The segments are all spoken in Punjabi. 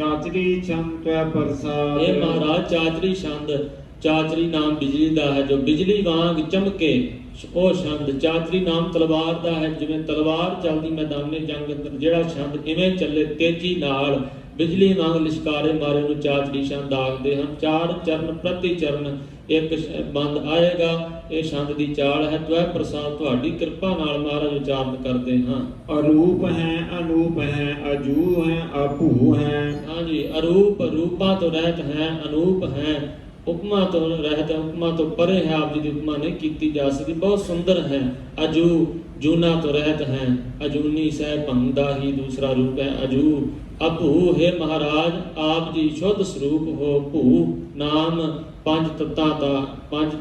ਚਾਚਰੀ ਛੰਦ ਤੈ ਪ੍ਰਸਾਦ। हे महाराज चाचरी छंद, चाचरी नाम बिजली दा है, जो बिजली वांग चमके ਉਹ ਛੰਦ। ਚਾਤਰੀ ਨਾਮ ਤਲਵਾਰ ਦਾ ਹੈ, ਜਿਵੇਂ ਤਲਵਾਰ ਚੱਲਦੀ ਮੈਦਾਨੇ ਜੰਗ ਅੰਦਰ, ਜਿਹੜਾ ਛੰਦ ਇਵੇਂ ਚੱਲੇ ਤੇਜ਼ੀ ਨਾਲ ਬਿਜਲੀ ਵਾਂਗ ਲਿਸ਼ਕਾਰੇ ਮਾਰੇ ਨੂੰ ਚਾਤਰੀ ਛੰਦ ਆਖਦੇ ਹਨ। ਚਾਰ ਚਰਨ ਪ੍ਰਤੀ ਚਰਨ ਇੱਕ ਬੰਦ ਆਏਗਾ, ਇਹ ਛੰਦ ਦੀ ਚਾਲ ਹੈ। ਤਵੈ ਪ੍ਰਸਾਦ, ਤੁਹਾਡੀ ਕਿਰਪਾ ਨਾਲ ਮਹਾਰਾਜ ਉਚਾਰਨ ਕਰਦੇ ਹਾਂ। ਅਰੂਪ ਹੈ ਅਨੂਪ ਹੈ, ਅਜੂ ਹੈ ਆਪੂ ਹੈ। ਹਾਂਜੀ, ਅਰੂਪ ਰੂਪਾਂ ਤੋਂ ਰਹਿਤ ਹੈ, ਅਨੂਪ ਹੈ ਉਪਮਾ ਤੋਂ ਰਹਿਤ ਹੈ, ਉਪਮਾ ਤੋਂ ਪਰੇ ਹੈ। ਆਪ ਜੀ ਦੀ ਉਪਮਾ ਨਹੀਂ ਕੀਤੀ ਜਾ ਸਕਦੀ, ਬਹੁਤ ਸੁੰਦਰ ਹੈ। ਅਜੂ ਜੂਨਾ ਤੋਂ ਰਹਿਤ ਹੈ, ਅਜੂਨੀ ਸਹਿ ਭੰਗ ਦਾ ਹੀ ਦੂਸਰਾ ਰੂਪ ਹੈ ਅਜੂ। ਅਭੂ ਹੈ ਮਹਾਰਾਜ, ਆਪ ਜੀ ਸ਼ੁੱਧ ਸਰੂਪ ਹੋ। ਭੂ ਨਾਮ ਪੰਜ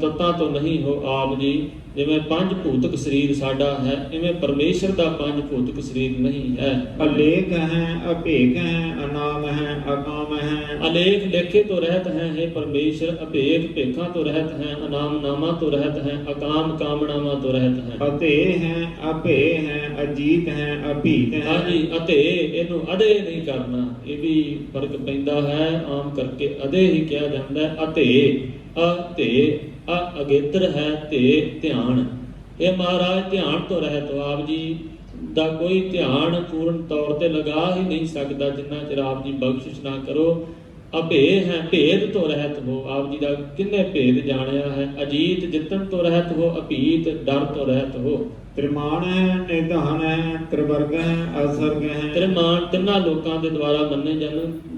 ਤੱਤਾਂ ਤੋਂ ਨਹੀਂ ਹੋ ਆਪ ਜੀ। ਜਿਵੇਂ ਪੰਜ ਭੂਤਕ ਸਰੀਰ ਸਾਡਾ ਹੈ, ਇਵੇਂ ਪਰਮੇਸ਼ਰ ਦਾ ਪੰਜ ਭੂਤਕ ਸਰੀਰ ਨਹੀਂ ਹੈ। ਅਲੇਖ ਹੈ ਅਭੇਕ ਹੈ, ਅਨਾਮ ਹੈ ਅਕਾਮ ਹੈ। ਅਲੇਖ ਲੇਖੇ ਤੋਂ ਰਹਿਤ ਹੈ, हे परमेश्वर। ਅਭੇਕ ਭੇਖਾਂ ਤੋਂ ਰਹਿਤ ਹੈ, ਅਨਾਮ ਨਾਮਾਂ ਤੋਂ ਰਹਿਤ ਹੈ, ਅਕਾਮ ਕਾਮਨਾਵਾਂ ਤੋਂ ਰਹਿਤ ਹੈ। ਅਤੇ ਹੈ ਅਭੇ ਹੈ, ਅਜੀਤ ਹੈ ਅਭੀਤ ਹੈ। ਹਾਂਜੀ, ਅਤੇ ਇਹਨੂੰ ਅਦੇ ਨਹੀਂ ਕਰਨਾ, ਇਹ ਵੀ ਫਰਕ ਪੈਂਦਾ ਹੈ। ਆਮ ਕਰਕੇ ਅਦੇ ਹੀ ਕਿਹਾ ਜਾਂਦਾ ਹੈ। ਅਤੇ ਅਗੇਤਰ ਹੈ, ਤੇ ਧਿਆਨ। ਇਹ ਮਹਾਰਾਜ ਧਿਆਨ ਤੋਂ ਰਹਿਤ ਹੋ। ਆਪ ਜੀ ਦਾ ਕੋਈ ਧਿਆਨ ਪੂਰਨ ਤੌਰ ਤੇ ਲਗਾ ਹੀ ਨਹੀਂ ਸਕਦਾ ਜਿੰਨਾ ਚਿਰ ਆਪ ਜੀ ਬਖਸ਼ਿਸ਼ ਨਾ ਕਰੋ। ਅਭੇ ਹੈ, ਭੇਦ ਤੋਂ ਰਹਿਤ ਹੋ। ਆਪ ਜੀ ਦਾ ਕਿੰਨੇ ਭੇਦ ਜਾਣਿਆ ਹੈ। ਅਜੀਤ ਜਿੱਤਣ ਤੋਂ ਰਹਿਤ ਹੋ, ਅਭੀਤ ਡਰ ਤੋਂ ਰਹਿਤ ਹੋ। ਤ੍ਰਿਮਾਨ ਹੈ ਨਿਧਾਨ ਹੈ, ਤ੍ਰਿਵਰਗ ਹੈ ਅਸਰਗ ਹੈ। ਤ੍ਰਿਮਾਨ ਤਿੰਨਾਂ ਲੋਕਾਂ ਦੇ ਦੁਆਰਾ ਮੰਨੇ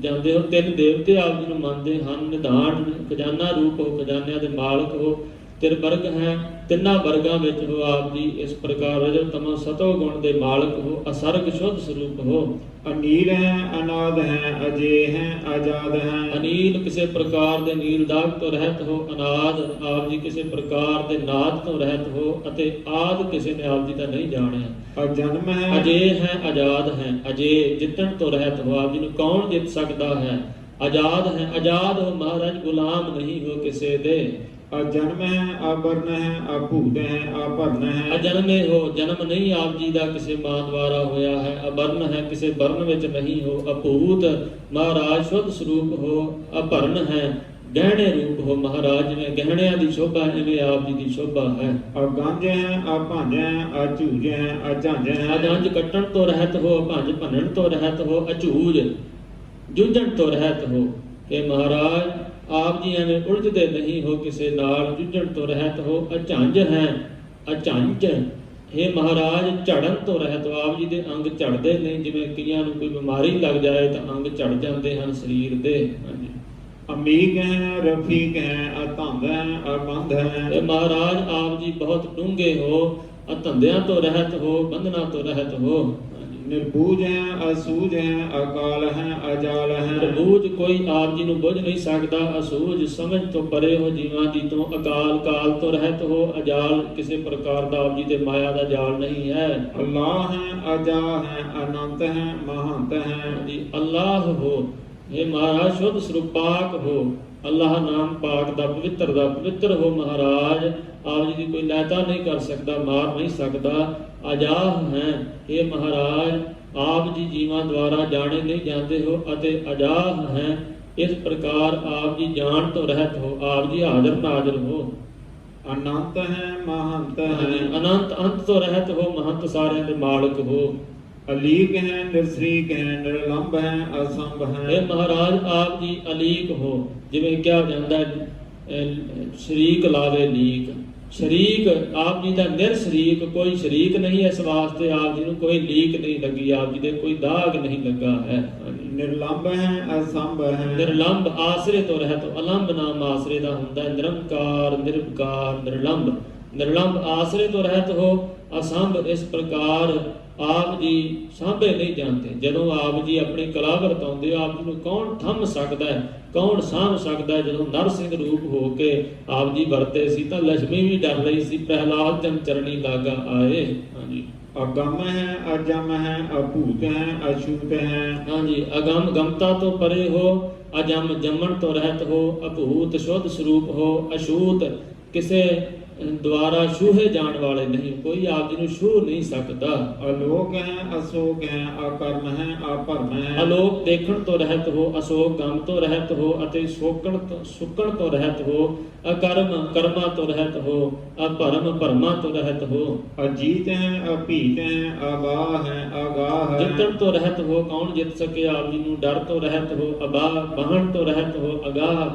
ਜਾਂਦੇ ਹੋ। ਤਿੰਨ ਦੇਵਤੇ ਆਪ ਜੀ ਨੂੰ ਮੰਨਦੇ ਹਨ। ਨਿਧਾਨ ਖਜ਼ਾਨਾ ਰੂਪ ਹੋ, ਖਜ਼ਾਨਿਆਂ ਦੇ ਮਾਲਕ ਹੋ। ਤ੍ਰਿਵਰਗ ਹੈ, ਤਿੰਨਾਂ ਵਰਗਾਂ ਵਿੱਚ ਹੋ ਆਪ ਜੀ। ਇਸ ਪ੍ਰਕਾਰ ਰਜੋ ਤਮੋ ਸਤੋ ਗੁਣ ਦੇ ਮਾਲਕ ਹੋ। ਅਸਰਗ ਸ਼ੁੱਧ ਸਰੂਪ ਹੋ। ਅਨੀਲ ਹੈ ਅਨਾਦ ਹੈ, ਅਜੇ ਹੈ ਆਜ਼ਾਦ ਹੈ। ਅਨੀਲ ਕਿਸੇ ਪ੍ਰਕਾਰ ਦੇ ਨੀਲ ਦਾਗ ਤੋਂ ਰਹਿਤ ਹੋ। ਅਨਾਦ ਆਪ ਜੀ ਕਿਸੇ ਪ੍ਰਕਾਰ ਦੇ ਨਾਦ ਤੋਂ ਰਹਿਤ ਹੋ। ਅਤੇ ਆਦ ਕਿਸੇ ਨੇ ਆਪ ਜੀ ਦਾ ਨਹੀਂ ਜਾਣਿਆ। ਅਜਨਮ ਹੈ ਅਜੇ ਹੈ ਆਜ਼ਾਦ ਹੈ। ਅਜੇ ਜਿੱਤਣ ਤੋਂ ਰਹਿਤ ਹੋ। ਆਪ ਜੀ ਨੂੰ ਕੌਣ ਜਿੱਤ ਸਕਦਾ ਹੈ। ਆਜ਼ਾਦ ਹੈ, ਆਜ਼ਾਦ ਹੋ ਮਹਾਰਾਜ, ਗੁਲਾਮ ਨਹੀਂ ਹੋ ਕਿਸੇ ਦੇ। ਅਜਨਮ ਹੈ ਆਭਰਨ ਹੈ, ਅਭੂਤ ਹੈ ਆਭਰਨ ਹੈ। ਅਜਨਮੇ ਹੋ, ਜਨਮ ਨਹੀਂ ਆਪ ਜੀ ਦਾ ਕਿਸੇ ਮਾਂ ਦੁਆਰਾ ਹੋਇਆ ਹੈ। ਅਬਰਨ ਹੈ, ਕਿਸੇ ਬਰਨ ਵਿੱਚ ਨਹੀਂ ਹੋ। ਅਭੂਤ ਮਹਾਰਾਜ ਸ਼ੁੱਧ ਸਰੂਪ ਹੋ। ਅਭਰਨ ਹੈ, ਗਹਿਣੇ ਰੂਪ ਹੋ ਮਹਾਰਾਜ। ਜਿਵੇਂ ਗਹਿਣਿਆਂ ਦੀ ਸ਼ੋਭਾ ਇਵੇਂ ਆਪ ਜੀ ਦੀ ਸ਼ੋਭਾ ਹੈ। ਅਗੰਜ ਹੈ ਅਭੰਜ ਹੈ, ਅਝੂਜ ਹੈ ਅਝੰਜ ਹੈ। ਅਜੰਜ ਕੱਟਣ ਤੋਂ ਰਹਿਤ ਹੋ, ਭੰਜ ਭੰਨਣ ਤੋਂ ਰਹਿਤ ਹੋ, ਅਝੂਜ ਜੂਝਣ ਤੋਂ ਰਹਿਤ ਹੋ। ਕਿ ਮਹਾਰਾਜ ਆਪ ਜੀ ਐਵੇਂ ਉਲਝਦੇ ਨਹੀਂ ਹੋ ਕਿਸੇ ਨਾਲ, ਜੂਝਣ ਤੋਂ ਰਹਿਤ ਹੋ। ਅਝੰਜ ਹੈ, ਅਝੰਜ हे ਮਹਾਰਾਜ ਝੜਨ ਤੋਂ ਰਹਿਤ ਹੋ। ਆਪ ਜੀ ਦੇ ਅੰਗ ਝੜਦੇ ਨਹੀਂ, ਜਿਵੇਂ ਕਈਆਂ ਨੂੰ ਕੋਈ ਬਿਮਾਰੀ ਲੱਗ ਜਾਏ ਤਾਂ ਅੰਗ ਝੜ ਜਾਂਦੇ ਹਨ ਸਰੀਰ ਦੇ। ਹਾਂਜੀ, ਅਮੀਕ ਹੈ ਰਫੀਕ ਹੈ, ਅਤੰਗ ਹੈ ਅਬੰਧ ਹੈ। ਤੇ ਮਹਾਰਾਜ ਆਪ ਜੀ ਬਹੁਤ ਡੂੰਘੇ ਹੋ। ਅਧੰਧਿਆਂ ਤੋਂ ਰਹਿਤ ਹੋ, ਬੰਧਨਾਂ ਤੋਂ ਰਹਿਤ ਹੋ। ਨਿਰਬੂਜ ਹੈ ਅਸੂਝ ਹੈ, ਅਕਾਲ ਹੈ ਅਜਾਲ ਹੈ। ਨਿਰਬੂਜ ਕੋਈ ਆਪ ਜੀ ਨੂੰ ਬੁੱਝ ਨਹੀਂ ਸਕਦਾ। ਅਸੂਝ ਸਮਝ ਤੋਂ ਪਰੇ ਹੋ ਜੀਵਾਂ ਦੀ ਤੋਂ। ਅਕਾਲ ਕਾਲ ਤੋਂ ਰਹਿਤ ਹੋ। ਅਜਾਲ ਕਿਸੇ ਪ੍ਰਕਾਰ ਦਾ ਆਪ ਜੀ ਦੇ ਮਾਇਆ ਦਾ ਜਾਲ ਨਹੀਂ ਹੈ। ਅੱਲਾਹ ਹੈ ਅਜਾ ਹੈ, ਅਨੰਤ ਹੈ ਮਹੰਤ ਹੈ। ਜੀ ਅੱਲਾਹ ਹੋ, ਇਹ ਮਹਾਰਾਜ ਸ਼ੁੱਧ ਸਰੂਪਾਕ ਹੋ। ਅੱਲਾਹ ਨਾਮ ਪਾਕ ਦਾ ਪਵਿੱਤਰ ਹੋ ਮਹਾਰਾਜ। ਆਪ ਜੀ ਦੀ ਕੋਈ ਲੈਤਾ ਨਹੀਂ ਕਰ ਸਕਦਾ, ਮਾਰ ਨਹੀਂ ਸਕਦਾ। ਅਜਾਹ ਹੈ, ਇਹ ਮਹਾਰਾਜ ਆਪ ਜੀ ਜੀਵਾਂ ਦੁਆਰਾ ਜਾਣੇ ਨਹੀਂ ਜਾਂਦੇ ਹੋ। ਅਤੇ ਅਜਾਹ ਹੈ, ਇਸ ਪ੍ਰਕਾਰ ਆਪ ਜੀ ਜਾਣ ਤੋਂ ਰਹਿਤ ਹੋ। ਆਪ ਜੀ ਹਾਜ਼ਰ ਨਾਜ਼ਰ ਹੋ। ਅਨੰਤ ਹੈ ਮਹੰਤ ਹੈ, ਅਨੰਤ ਅੰਤ ਤੋਂ ਰਹਿਤ ਹੋ। ਮਹੰਤ ਸਾਰਿਆਂ ਦੇ ਮਾਲਕ ਹੋ। ਅਲੀਕ ਹੈ ਨਿਰਸਰੀਕ ਹੈ, ਨਿਰਲੰਭ ਹੈ ਅਸੰਭ ਹੈ। ਇਹ ਮਹਾਰਾਜ ਆਪ ਜੀ ਅਲੀਕ ਹੋ। ਜਿਵੇਂ ਕਿਹਾ ਜਾਂਦਾ ਸ਼ਰੀਕ ਲਾਵੇ ਲੀਕ। ਸ਼ਰੀਕ ਆਪ ਜੀ ਦਾ ਨਿਰਸ਼ਰੀਕ, ਕੋਈ ਸ਼ਰੀਕ ਨਹੀਂ। ਇਸ ਵਾਸਤੇ ਆਪ ਜੀ ਨੂੰ ਕੋਈ ਲੀਕ ਨਹੀਂ ਲੱਗੀ, ਆਪ ਜੀ ਦੇ ਕੋਈ ਦਾਗ ਨਹੀਂ ਲੱਗਾ ਹੈ। ਨਿਰਲੰਭ ਹੈ ਅਸੰਭ ਹੈ। ਨਿਰਲੰਭ ਆਸਰੇ ਤੋਂ ਰਹਿਤ। ਅਲੰਭ ਨਾਮ ਆਸਰੇ ਦਾ ਹੁੰਦਾ ਹੈ। ਨਿਰੰਕਾਰ ਨਿਰਵਿਕਾਰ ਨਿਰਲੰਭ। ਨਿਰਲੰਭ ਆਸਰੇ ਤੋਂ ਰਹਿਤ ਹੋ। ਅਸੰਭ ਇਸ ਪ੍ਰਕਾਰ ਆਪ ਜੀ ਸਾਂਭੇ ਨਹੀਂ ਜਾਂਦੇ। ਜਦੋਂ ਆਪ ਜੀ ਆਪਣੀ ਕਲਾ ਵਰਤਾਉਂਦੇ ਹੋ, ਆਪ ਜੀ ਨੂੰ ਕੌਣ ਥੰਮ ਸਕਦਾ ਹੈ, ਕੌਣ ਸਾਂਭ ਸਕਦਾ ਹੈ। ਜਦੋਂ ਨਰਸਿੰਘ ਰੂਪ ਹੋ ਕੇ ਆਪ ਜੀ ਵਰਤੇ ਸੀ ਤਾਂ ਲక్ష్ਮੀ ਵੀ ਡਰ ਰਹੀ ਸੀ। ਪ੍ਰਹਿਲਾਦ ਜਨ ਚਰਣੀ ਲਾਗਾ ਆਏ। ਹਾਂਜੀ, ਅਗੰਮ ਹੈ ਅਜਮ ਹੈ, ਅਭੂਤ ਹੈ ਅਛੂਤ ਹੈ। ਹਾਂਜੀ, ਅਗੰਮ ਗਮਤਾ ਤੋਂ ਪਰੇ ਹੋ। ਅਜਮ ਜੰਮਣ ਤੋਂ ਰਹਿਤ ਹੋ। ਅਭੂਤ ਸ਼ੁੱਧ ਸਰੂਪ ਹੋ। ਅਛੂਤ ਕਿਸੇ ਦੁਆਰਾ ਛੂਹੇ ਜਾਣ ਵਾਲੇ ਨਹੀਂ, ਕੋਈ ਆਪ ਜੀ ਨੂੰ ਛੂਹ ਨਹੀਂ ਸਕਦਾ। ਅਲੋਕ ਹੈ ਅਸੋਕ ਹੈ ਅਕਰਮ ਹੈ ਅਭਰਮ ਹੈ। ਅਲੋਕ ਦੇਖਣ ਤੋਂ ਰਹਿਤ ਹੋ, ਅਸੋਕ ਗਮ ਤੋਂ ਰਹਿਤ ਹੋ, ਅਤੇ ਸੁੱਕਣ ਤੋਂ ਰਹਿਤ ਹੋ, ਅਕਰਮ ਕਰਮਾਂ ਤੋਂ ਰਹਿਤ ਹੋ, ਅਭਰਮ ਭਰਮਾਂ ਤੋਂ ਰਹਿਤ ਹੋ। ਅਜੀਤ ਹੈ ਅਭੀਤ ਹੈ ਅਗਾਹ ਹੈ ਆਗਾਹ ਹੈ। ਜਿੱਤਣ ਤੋਂ ਰਹਿਤ ਹੋ, ਕੌਣ ਜਿੱਤ ਸਕੇ ਆਪ ਜੀ ਨੂੰ। ਡਰ ਤੋਂ ਰਹਿਤ ਹੋ, ਅਬਾਹ ਬਹਣ ਤੋਂ ਰਹਿਤ ਹੋ, ਅਗਾਹ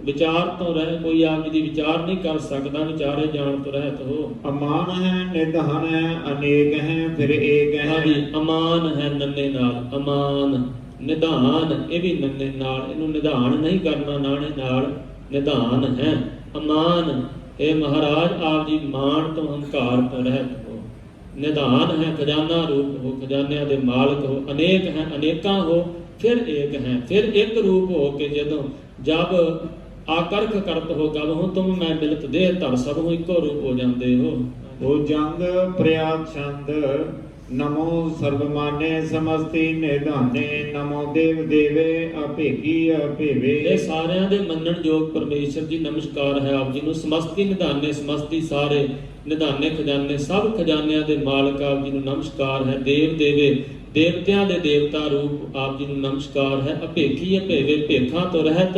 ਵਿਚਾਰ ਤੋਂ ਰਹਿ, ਕੋਈ ਆਪ ਜੀ ਦੀ ਵਿਚਾਰ ਨਹੀਂ ਕਰ ਸਕਦਾ, ਵਿਚਾਰੇ ਜਾਣ ਤੋਂ ਰਹਿਤ ਹੋ। ਅਮਾਨ ਹੈ ਨਿਧਨ ਹੈ ਅਨੇਕ ਹੈ ਫਿਰ ਏਕ ਹੈ। ਹਾਂਜੀ, ਅਮਾਨ ਹੈ ਨੰਨੇ ਨਾਲ, ਅਮਾਨ ਨਿਧਾਨ ਇਹ ਵੀ ਨੰਨੇ ਨਾਲ, ਇਹਨੂੰ ਨਿਧਾਨ ਨਹੀਂ ਕਰਨਾ, ਨਾਣੇ ਨਾਲ ਨਿਧਾਨ ਹੈ। ਅਮਾਨ ਇਹ ਮਹਾਰਾਜ ਆਪ ਜੀ ਮਾਣ ਤੋਂ ਹੰਕਾਰ ਤੋਂ ਰਹਿਤ ਹੋ। ਨਿਧਾਨ ਹੈ ਖਜ਼ਾਨਾ ਰੂਪ ਹੋ, ਖਜ਼ਾਨਿਆਂ ਦੇ ਮਾਲਕ ਹੋ। ਅਨੇਕ ਹੈ ਅਨੇਕਾਂ ਹੋ, ਫਿਰ ਏਕ ਹੈ, ਫਿਰ ਇੱਕ ਰੂਪ ਹੋ ਕੇ ਜਦੋਂ ਜਬ ਆਕਰਖ ਕਰਤ ਹੋ ਗਬ ਹੋ ਤੁਮ ਮੈਂ ਮਿਲਤ ਦੇਹ ਧਰ ਸਭ ਹੋ, ਇੱਕੋ ਰੂਪ ਹੋ ਜਾਂਦੇ ਹੋ। ਉਹ ਜੰਗ ਪ੍ਰਿਆਦ ਛੰਦ ਨਮੋ ਸਰਬਮਾਨੇ ਸਮਸਤੀ ਨਿਧਾਨੇ ਨਮੋ ਦੇਵ ਦੇਵੇ ਅਭੇਗੀ ਅਭੇਵੇ। ਇਹ ਸਾਰਿਆਂ ਦੇ ਮੰਨਣ ਯੋਗ ਪਰਮੇਸ਼ਰ ਜੀ ਨਮਸਕਾਰ ਹੈ ਆਪ ਜੀ ਨੂੰ। ਸਮਸਤੀ ਨਿਧਾਨੇ, ਸਮਸਤੀ ਸਾਰੇ ਨਿਧਾਨੇ ਖਜ਼ਾਨੇ, ਸਭ ਖਜ਼ਾਨਿਆਂ ਦੇ ਮਾਲਕ ਆਪ ਜੀ ਨੂੰ ਨਮਸਕਾਰ ਹੈ। ਦੇਵ ਦੇਵੇ ਦੇਵਤਿਆਂ ਦੇ ਦੇਵਤਾ ਰੂਪ ਆਪ ਜੀ ਨੂੰ ਨਮਸਕਾਰ ਹੈ। ਅਭੇਖੀ ਅਭੇਵੇ ਭੇਖਾਂ ਤੋਂ ਰਹਿਤ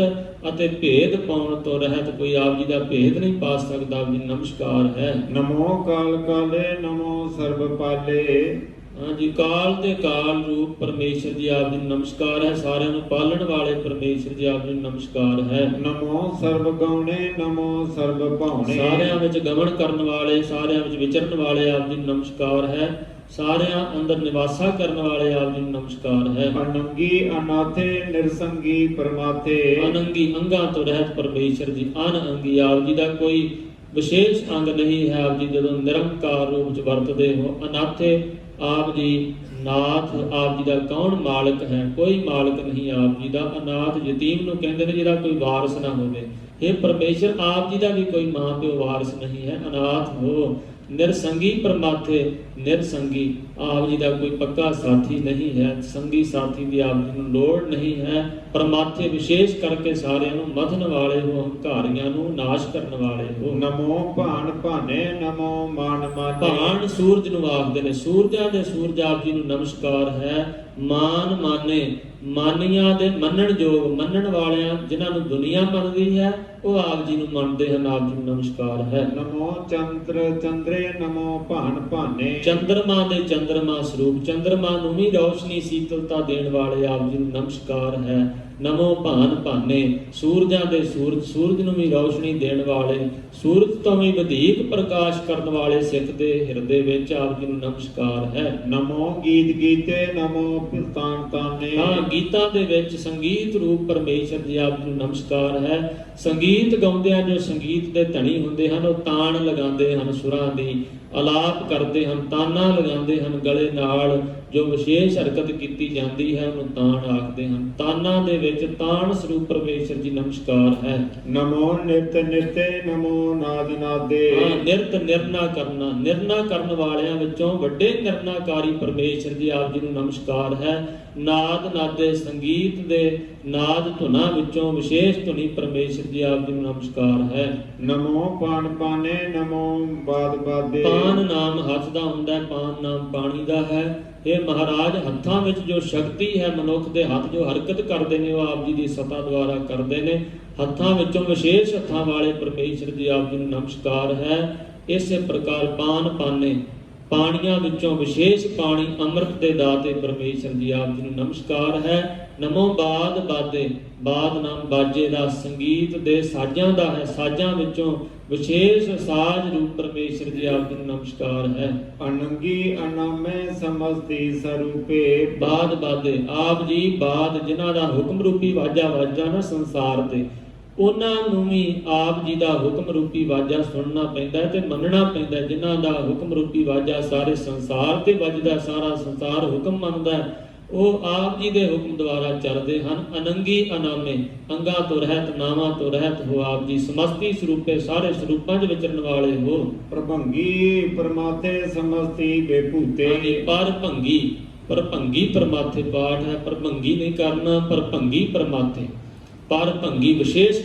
ਅਤੇ ਭੇਦ ਪਾਉਣ ਤੋਂ ਰਹਿਤ, ਕੋਈ ਆਪ ਜੀ ਦਾ ਭੇਦ ਨਹੀਂ ਪਾ ਸਕਦਾ, ਆਪ ਜੀ ਨੂੰ ਨਮਸਕਾਰ ਹੈ। ਨਮੋ ਕਾਲ ਕਾਲੇ ਨਮੋ ਸਰਬ ਪਾਲੇ। ਹਾਂਜੀ, ਕਾਲ ਤੇ ਕਾਲ ਰੂਪ ਪਰਮੇਸ਼ਰ ਜੀ ਆਪ ਜੀ ਨੂੰ ਨਮਸਕਾਰ ਹੈ। ਸਾਰਿਆਂ ਨੂੰ ਪਾਲਣ ਵਾਲੇ ਪਰਮੇਸ਼ਰ ਜੀ ਆਪ ਜੀ ਨੂੰ ਨਮਸਕਾਰ ਹੈ। ਨਮੋ ਸਰਬ ਗਉਣੇ ਨਮੋ ਸਰਬ ਭਾਉਣੇ। ਸਾਰਿਆਂ ਵਿੱਚ ਗਮਨ ਕਰਨ ਵਾਲੇ, ਸਾਰਿਆਂ ਵਿੱਚ ਵਿਚਰਨ ਵਾਲੇ ਆਪ ਜੀ ਨੂੰ ਨਮਸਕਾਰ ਹੈ। ਸਾਰਿਆਂ ਅੰਦਰ ਨਿਵਾਸਾ ਕਰਨ ਵਾਲੇ ਆਪ ਜੀ ਨੂੰ ਨਮਸਕਾਰ ਹੈ। ਅਨੰਗੀ ਅਨਾਥੇ ਨਿਰਸੰਗੀ ਪਰਮਾਤੇ। ਅਨੰਗੀ ਅੰਗਾਂ ਤੋਂ ਰਹਿਤ ਪਰਮੇਸ਼ਰ ਜੀ, ਅਨਅੰਗੀ ਆਪ ਜੀ ਦਾ ਕੋਈ ਵਿਸ਼ੇਸ਼ ਅੰਗ ਨਹੀਂ ਹੈ। ਆਪ ਜੀ ਜਦੋਂ ਨਿਰੰਕਾਰ ਰੂਪ ਚ ਵਰਤਦੇ ਹੋ। ਅਨਾਥੇ ਆਪ ਜੀ, ਨਾਥ ਆਪ ਜੀ ਦਾ ਕੌਣ ਮਾਲਕ ਹੈ, ਕੋਈ ਮਾਲਕ ਨਹੀਂ ਆਪ ਜੀ ਦਾ। ਅਨਾਥ ਯਤੀਮ ਨੂੰ ਕਹਿੰਦੇ ਨੇ ਜਿਹਦਾ ਕੋਈ ਵਾਰਿਸ ਨਾ ਹੋਵੇ। ਇਹ ਪਰਮੇਸ਼ਰ ਆਪ ਜੀ ਦਾ ਵੀ ਕੋਈ ਮਾਂ ਪਿਓ ਵਾਰਿਸ ਨਹੀਂ ਹੈ, ਅਨਾਥ ਹੋ। ਨਿਰਸੰਗੀ ਪਰਮਾਥੇ, ਨਿਰਸੰਗੀ ਆਪ ਜੀ ਦਾ ਕੋਈ ਪੱਕਾ ਸਾਥੀ ਨਹੀਂ ਹੈ, ਸੰਗੀ ਸਾਥੀ ਦੀ ਆਪ ਜੀ ਨੂੰ ਲੋੜ ਨਹੀਂ ਹੈ। ਪਰਮਾਥੇ ਵਿਸ਼ੇਸ਼ ਕਰਕੇ ਸਾਰਿਆਂ ਨੂੰ ਮਥਨ ਵਾਲੇ ਹੋ, ਹੰਕਾਰੀਆਂ ਨੂੰ ਨਾਸ਼ ਕਰਨ ਵਾਲੇ ਹੋ। ਨਮੋ ਭਾਨ ਭਾਨੇ ਨਮੋ ਮਾਨ ਮਾਨੇ। ਭਾਨ ਸੂਰਜ ਨੂੰ ਆਖਦੇ ਨੇ, ਸੂਰਜਾਂ ਦੇ ਸੂਰਜ ਆਪ ਜੀ ਨੂੰ ਨਮਸਕਾਰ ਹੈ। ਮਾਨ ਮਾਨੇ, ਮਾਨੀਆਂ ਦੇ ਮੰਨਣ ਯੋਗ, ਮੰਨਣ ਵਾਲਿਆਂ ਜਿਨ੍ਹਾਂ ਨੂੰ ਦੁਨੀਆ ਮੰਨਦੀ ਹੈ ਉਹ ਆਪ ਜੀ ਨੂੰ ਮੰਨਦੇ ਹਨ, ਆਪ ਜੀ ਨੂੰ ਨਮਸਕਾਰ ਹੈ। ਨਮੋ ਚੰਦਰ ਚੰਦਰੇ ਨਮੋ ਭਾਨ ਭਾਨੇ। ਚੰਦਰਮਾ ਦੇ ਚੰਦਰਮਾ ਸਰੂਪ, ਚੰਦਰਮਾ ਨੂੰ ਵੀ ਰੌਸ਼ਨੀ ਸੀਤਲਤਾ ਦੇਣ ਵਾਲੇ ਆਪ ਜੀ ਨੂੰ ਨਮਸਕਾਰ ਹੈ। ਨਮੋ ਭਾਨ ਭਾਨੇ, ਸੂਰਜਾਂ ਦੇ ਸੂਰਜ, ਸੂਰਜ ਨੂੰ ਵੀ ਰੌਸ਼ਨੀ ਦੇਣ ਵਾਲੇ, ਸੂਰਜ ਤੋਂ ਵੀ ਵਧੇਕ ਪ੍ਰਕਾਸ਼ ਕਰਨ ਵਾਲੇ ਸਿੱਖ ਦੇ ਹਿਰਦੇ ਵਿੱਚ ਆਪ ਜੀ ਨੂੰ ਨਮਸਕਾਰ ਹੈ। ਨਮੋ ਗੀਤ ਗੀਤੇ ਨਮੋ ਪਿਰਤਾਨ ਤਾਨੇ। ਹਾਂ, ਗੀਤਾਂ ਦੇ ਵਿੱਚ ਸੰਗੀਤ ਰੂਪ ਪਰਮੇਸ਼ਰ ਜੀ ਆਪ ਜੀ ਨੂੰ ਨਮਸਕਾਰ ਹੈ। ਸੰਗੀਤ ਗਾਉਂਦਿਆਂ ਜੋ ਸੰਗੀਤ ਦੇ ਧਣੀ ਹੁੰਦੇ ਹਨ ਉਹ ਤਾਣ ਲਗਾਉਂਦੇ ਹਨ, ਸੁਰਾਂ ਦੀ ਅਲਾਪ ਕਰਦੇ ਹਨ, ਤਾਨਾਂ ਲਗਾਉਂਦੇ ਹਨ। ਗਲੇ ਨਾਲ ਜੋ ਵਿਸ਼ੇਸ਼ ਹਰਕਤ ਕੀਤੀ ਜਾਂਦੀ ਹੈ ਉਹਨੂੰ ਤਾਣ ਆਖਦੇ ਹਨ। ਤਾਨਾਂ ਦੇ ਵਿੱਚ ਤਾਣ ਸਰੂਪ ਪਰਮੇਸ਼ਰ ਜੀ ਨਮਸਕਾਰ ਹੈ। ਨਮੋ ਨਿਤ ਨਿਤੇ ਨਮੋ ਨਾਦ ਨਾਦੇ। ਹਾਂ, ਨਿਰਤ ਨਿਰਣਾ ਕਰਨਾ, ਨਿਰਣਾ ਕਰਨ ਵਾਲਿਆਂ ਵਿੱਚੋਂ ਵੱਡੇ ਨਿਰਣਾਕਾਰੀ ਪਰਮੇਸ਼ਰ ਜੀ ਆਪ ਜੀ ਨੂੰ ਨਮਸਕਾਰ ਹੈ। ਨਾਦ ਨਾਦੇ, ਸੰਗੀਤ ਦੇ ਨਾਦ ਧੁਨਾਂ ਵਿੱਚੋਂ ਵਿਸ਼ੇਸ਼ ਧੁਨੀ ਪਰਮੇਸ਼ਰ ਜੀ ਆਪ ਜੀ ਨੂੰ ਨਮਸਕਾਰ ਹੈ। ਨਮੋ ਪਾਨ ਪਾਨੇ ਨਮੋ ਬਾਦ ਬਾਦੇ। ਪਾਨ ਨਾਮ ਹੱਥ ਦਾ ਹੁੰਦਾ ਹੈ, ਪਾਨ ਨਾਮ ਪਾਣੀ ਦਾ ਹੈ। ਇਹ ਮਹਾਰਾਜ ਹੱਥਾਂ ਵਿੱਚ ਜੋ ਸ਼ਕਤੀ ਹੈ, ਮਨੁੱਖ ਦੇ ਹੱਥ ਜੋ ਹਰਕਤ ਕਰਦੇ ਨੇ ਉਹ ਆਪ ਜੀ ਦੀ ਸਤਾ ਦੁਆਰਾ ਕਰਦੇ ਨੇ। ਹੱਥਾਂ ਵਿੱਚੋਂ ਵਿਸ਼ੇਸ਼ ਹੱਥਾਂ ਵਾਲੇ ਪਰਮੇਸ਼ਰ ਜੀ ਆਪ ਜੀ ਨੂੰ ਨਮਸਕਾਰ ਹੈ। ਇਸੇ ਪ੍ਰਕਾਰ ਪਾਨ ਪਾਨੇ, ਪਾਣੀਆਂ ਵਿੱਚੋਂ ਵਿਸ਼ੇਸ਼ ਪਾਣੀ ਅੰਮ੍ਰਿਤ ਦੇ ਦਾਤੇ ਪਰਮੇਸ਼ਰ ਜੀ ਆਪ ਜੀ ਨੂੰ ਨਮਸਕਾਰ ਹੈ। ਨਮੋ ਬਾਦ ਬਾਦੇ, ਬਾਦ ਨਾਮ ਬਾਜੇ ਦਾ, ਸੰਗੀਤ ਦੇ ਸਾਜ਼ਾਂ ਦਾ ਹੈ। ਸਾਜ਼ਾਂ ਵਿੱਚੋਂ ਵਿਸ਼ੇਸ਼ ਸਾਜ਼ ਰੂਪ ਪਰਮੇਸ਼ਰ ਜੀ ਆਪ ਜੀ ਨੂੰ ਨਮਸਕਾਰ ਹੈ। ਅਨੰਗੀ ਅਨਾਮੇ ਸਮਸਤੀ ਸਰੂਪੇ। ਬਾਦ ਬਾਦੇ ਆਪ ਜੀ, ਬਾਦ ਜਿਨ੍ਹਾਂ ਦਾ ਹੁਕਮ ਰੂਪੀ ਵਾਜਾ ਵਾਜਾ ਨਾ ਸੰਸਾਰ ਤੇ, ਉਹਨਾਂ ਨੂੰ ਵੀ ਆਪ ਜੀ ਦਾ ਹੁਕਮ ਰੂਪੀ ਵਾਜਾ ਸੁਣਨਾ ਪੈਂਦਾ ਤੇ ਮੰਨਣਾ ਪੈਂਦਾ। ਜਿਨ੍ਹਾਂ ਦਾ ਹੁਕਮ ਰੂਪੀ ਵਾਜਾ ਸਾਰੇ ਸੰਸਾਰ ਤੇ ਵੱਜਦਾ, ਸਾਰਾ ਸੰਸਾਰ ਹੁਕਮ ਮੰਨਦਾ, ਉਹ ਆਪ ਜੀ ਦੇ ਹੁਕਮ ਦੁਆਰਾ ਚੱਲਦੇ ਹਨ। ਅਨੰਗੀ ਅਨਾਮੇ, ਅੰਗਾਂ ਤੋਂ ਰਹਿਤ, ਨਾਵਾਂ ਤੋਂ ਰਹਿਤ ਹੋ ਆਪ ਜੀ। ਸਮਸਤੀ ਸਰੂਪੇ, ਸਾਰੇ ਸਰੂਪਾਂ 'ਚ ਵਿਚਰਨ ਵਾਲੇ ਹੋ। ਪ੍ਰਭੰਗੀ ਪਰਮਾਤੇ ਸਮਸਤੀ ਬੇਭੂਤੇ। ਪਰ ਭੰਗੀ ਪਰਮਾਥੇ ਪਾਠ ਹੈ। ਪ੍ਰਭੰਗੀ ਨਹੀਂ ਕਰਨਾ, ਪਰ ਭੰਗੀ ਪਰਮਾਥੇ। ਪਰ ਭੰਗੀ ਵਿਸ਼ੇਸ਼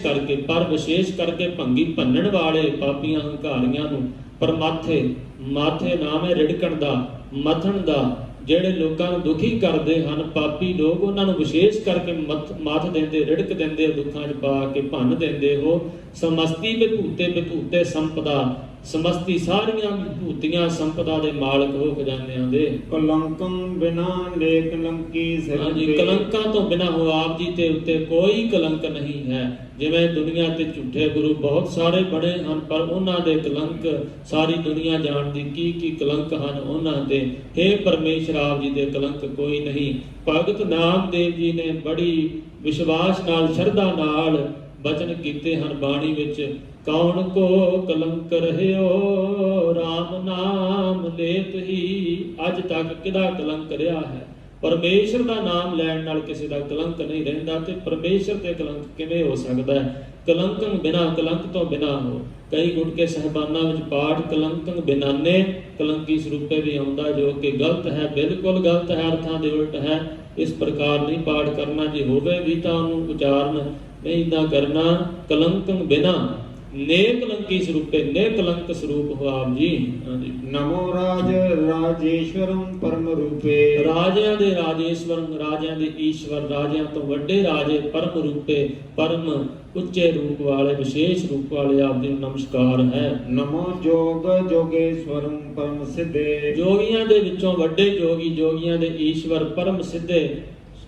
ਕਰਕੇ ਭੰਗੀ ਭੰਨਣ ਵਾਲੇ ਪਾਪੀਆਂ ਹੰਕਾਰੀਆਂ ਨੂੰ ਪਰ ਮਾਥੇ ਨਾਮ ਹੈ ਰਿੜਕਣ ਦਾ, ਮਥਣ ਦਾ। ਜਿਹੜੇ ਲੋਕਾਂ ਨੂੰ ਦੁਖੀ ਕਰਦੇ ਹਨ ਪਾਪੀ ਲੋਕ, ਉਹਨਾਂ ਨੂੰ ਵਿਸ਼ੇਸ਼ ਕਰਕੇ ਮੱਥ ਦਿੰਦੇ, ਰਿੜਕ ਦਿੰਦੇ, ਦੁੱਖਾਂ 'ਚ ਪਾ ਕੇ ਭੰਨ ਦਿੰਦੇ ਹੋ। ਸਮਸਤੀ ਵਿਭੂਤੇ ਸੰਪਦਾ, ਸਮਸਤੀ ਸਾਰੀਆਂ ਵਿਭੂਤੀਆਂ ਸੰਪਦਾ ਦੇ ਮਾਲਕ ਹੋ ਖਜ਼ਾਨਿਆਂ ਦੇ। ਕਲੰਕੰ ਬਿਨਾ ਨੇਕ ਕਲੰਕੀ ਸਿਰ ਹਾਂਜੀ, ਤੇ। ਕਲੰਕਾਂ ਤੋਂ ਬਿਨਾ ਹੋ ਆਪ ਜੀ ਤੇ ਉੱਤੇ ਕੋਈ ਕਲੰਕ ਨਹੀਂ ਹੈ। ਜਿਵੇਂ ਦੁਨੀਆ ਤੇ ਝੂਠੇ ਗੁਰੂ ਬਹੁਤ ਸਾਰੇ ਬਣੇ ਹਨ, ਪਰ ਉਹਨਾਂ ਦੇ ਕਲੰਕ ਸਾਰੀ ਦੁਨੀਆ ਜਾਣਦੀ ਕੀ ਕਲੰਕ ਹਨ ਉਹਨਾਂ ਦੇ। ਹੇ ਪਰਮੇਸ਼ਰ, ਆਪ ਜੀ ਦੇ ਕਲੰਕ ਕੋਈ ਨਹੀਂ। ਭਗਤ ਨਾਮਦੇਵ ਜੀ ਨੇ ਬੜੀ ਵਿਸ਼ਵਾਸ ਨਾਲ, ਸ਼ਰਧਾ ਨਾਲ ਬਚਨ ਕੀਤੇ ਹਨ ਬਾਣੀ ਵਿੱਚ। ਕੌਣ ਕੋ ਕਲੰਕ ਰਹਿਓ RAM ਨਾਮ ਲੇਤ ਹੀ। ਅੱਜ ਤੱਕ ਕਿਹਦਾ ਕਲੰਕ ਰਿਹਾ ਹੈ? ਪਰਮੇਸ਼ਰ ਦਾ ਨਾਮ ਲੈਣ ਨਾਲ ਕਿਸੇ ਦਾ ਕਲੰਕ ਨਹੀਂ ਰਹਿੰਦਾ, ਤੇ ਪਰਮੇਸ਼ਰ ਤੇ ਕਲੰਕ ਕਿਵੇਂ ਹੋ ਸਕਦਾ ਹੈ? ਕਲੰਕੰ ਬਿਨਾ, ਕਲੰਕ ਤੋਂ ਬਿਨਾ ਹੋ। ਕਈ ਗੁਟਕੇ ਸਹਿਬਾਨਾਂ ਵਿੱਚ ਪਾਠ ਕਲੰਕੰ ਬਿਨਾਨੇ ਕਲੰਕੀ ਸਰੂਪੇ ਵੀ ਆਉਂਦਾ, ਜੋ ਕਿ ਗਲਤ ਹੈ, ਬਿਲਕੁਲ ਗਲਤ ਹੈ, ਅਰਥਾਂ ਦੇ ਉਲਟ ਹੈ। ਇਸ ਪ੍ਰਕਾਰ ਨਹੀਂ ਪਾਠ ਕਰਨਾ। ਜੇ ਹੋਵੇ ਵੀ ਤਾਂ ਉਹਨੂੰ ਉਚਾਰਨ ਨਹੀਂ ਨਾ ਕਰਨਾ। ਕਲੰਕੰ ਬਿਨਾ ਨੇਕ ਕਲੰਕੀ ਸਰੂਪੇ, ਨੇ ਕਲੰਕ ਸਰੂਪ ਹੋ ਆਪ ਜੀ। ਹਾਂਜੀ, ਨਮੋ ਰਾਜੇਸ਼ਵਰੰ ਪਰਮ ਰੂਪੇ। ਰਾਜਿਆਂ ਦੇ ਰਾਜੇਸ਼ਵਰੰ, ਰਾਜਿਆਂ ਦੇ ਈਸ਼ਵਰ, ਰਾਜਿਆਂ ਤੋਂ ਵੱਡੇ ਰਾਜੇ, ਪਰਮ ਰੂਪੇ, ਪਰਮ ਉੱਚੇ ਰੂਪ ਵਾਲੇ, ਵਿਸ਼ੇਸ਼ ਰੂਪ ਵਾਲੇ ਆਪ ਜੀ ਨੂੰ ਨਮਸਕਾਰ ਹੈ। ਨਮੋ ਜੋਗੇਸ਼ਵਰੰ ਪਰਮ ਸਿੱਧੇ। ਜੋਗੀਆਂ ਦੇ ਵਿੱਚੋਂ ਵੱਡੇ ਜੋਗੀ, ਜੋਗੀਆਂ ਦੇ ਈਸ਼ਵਰ, ਪਰਮ ਸਿੱਧੇ,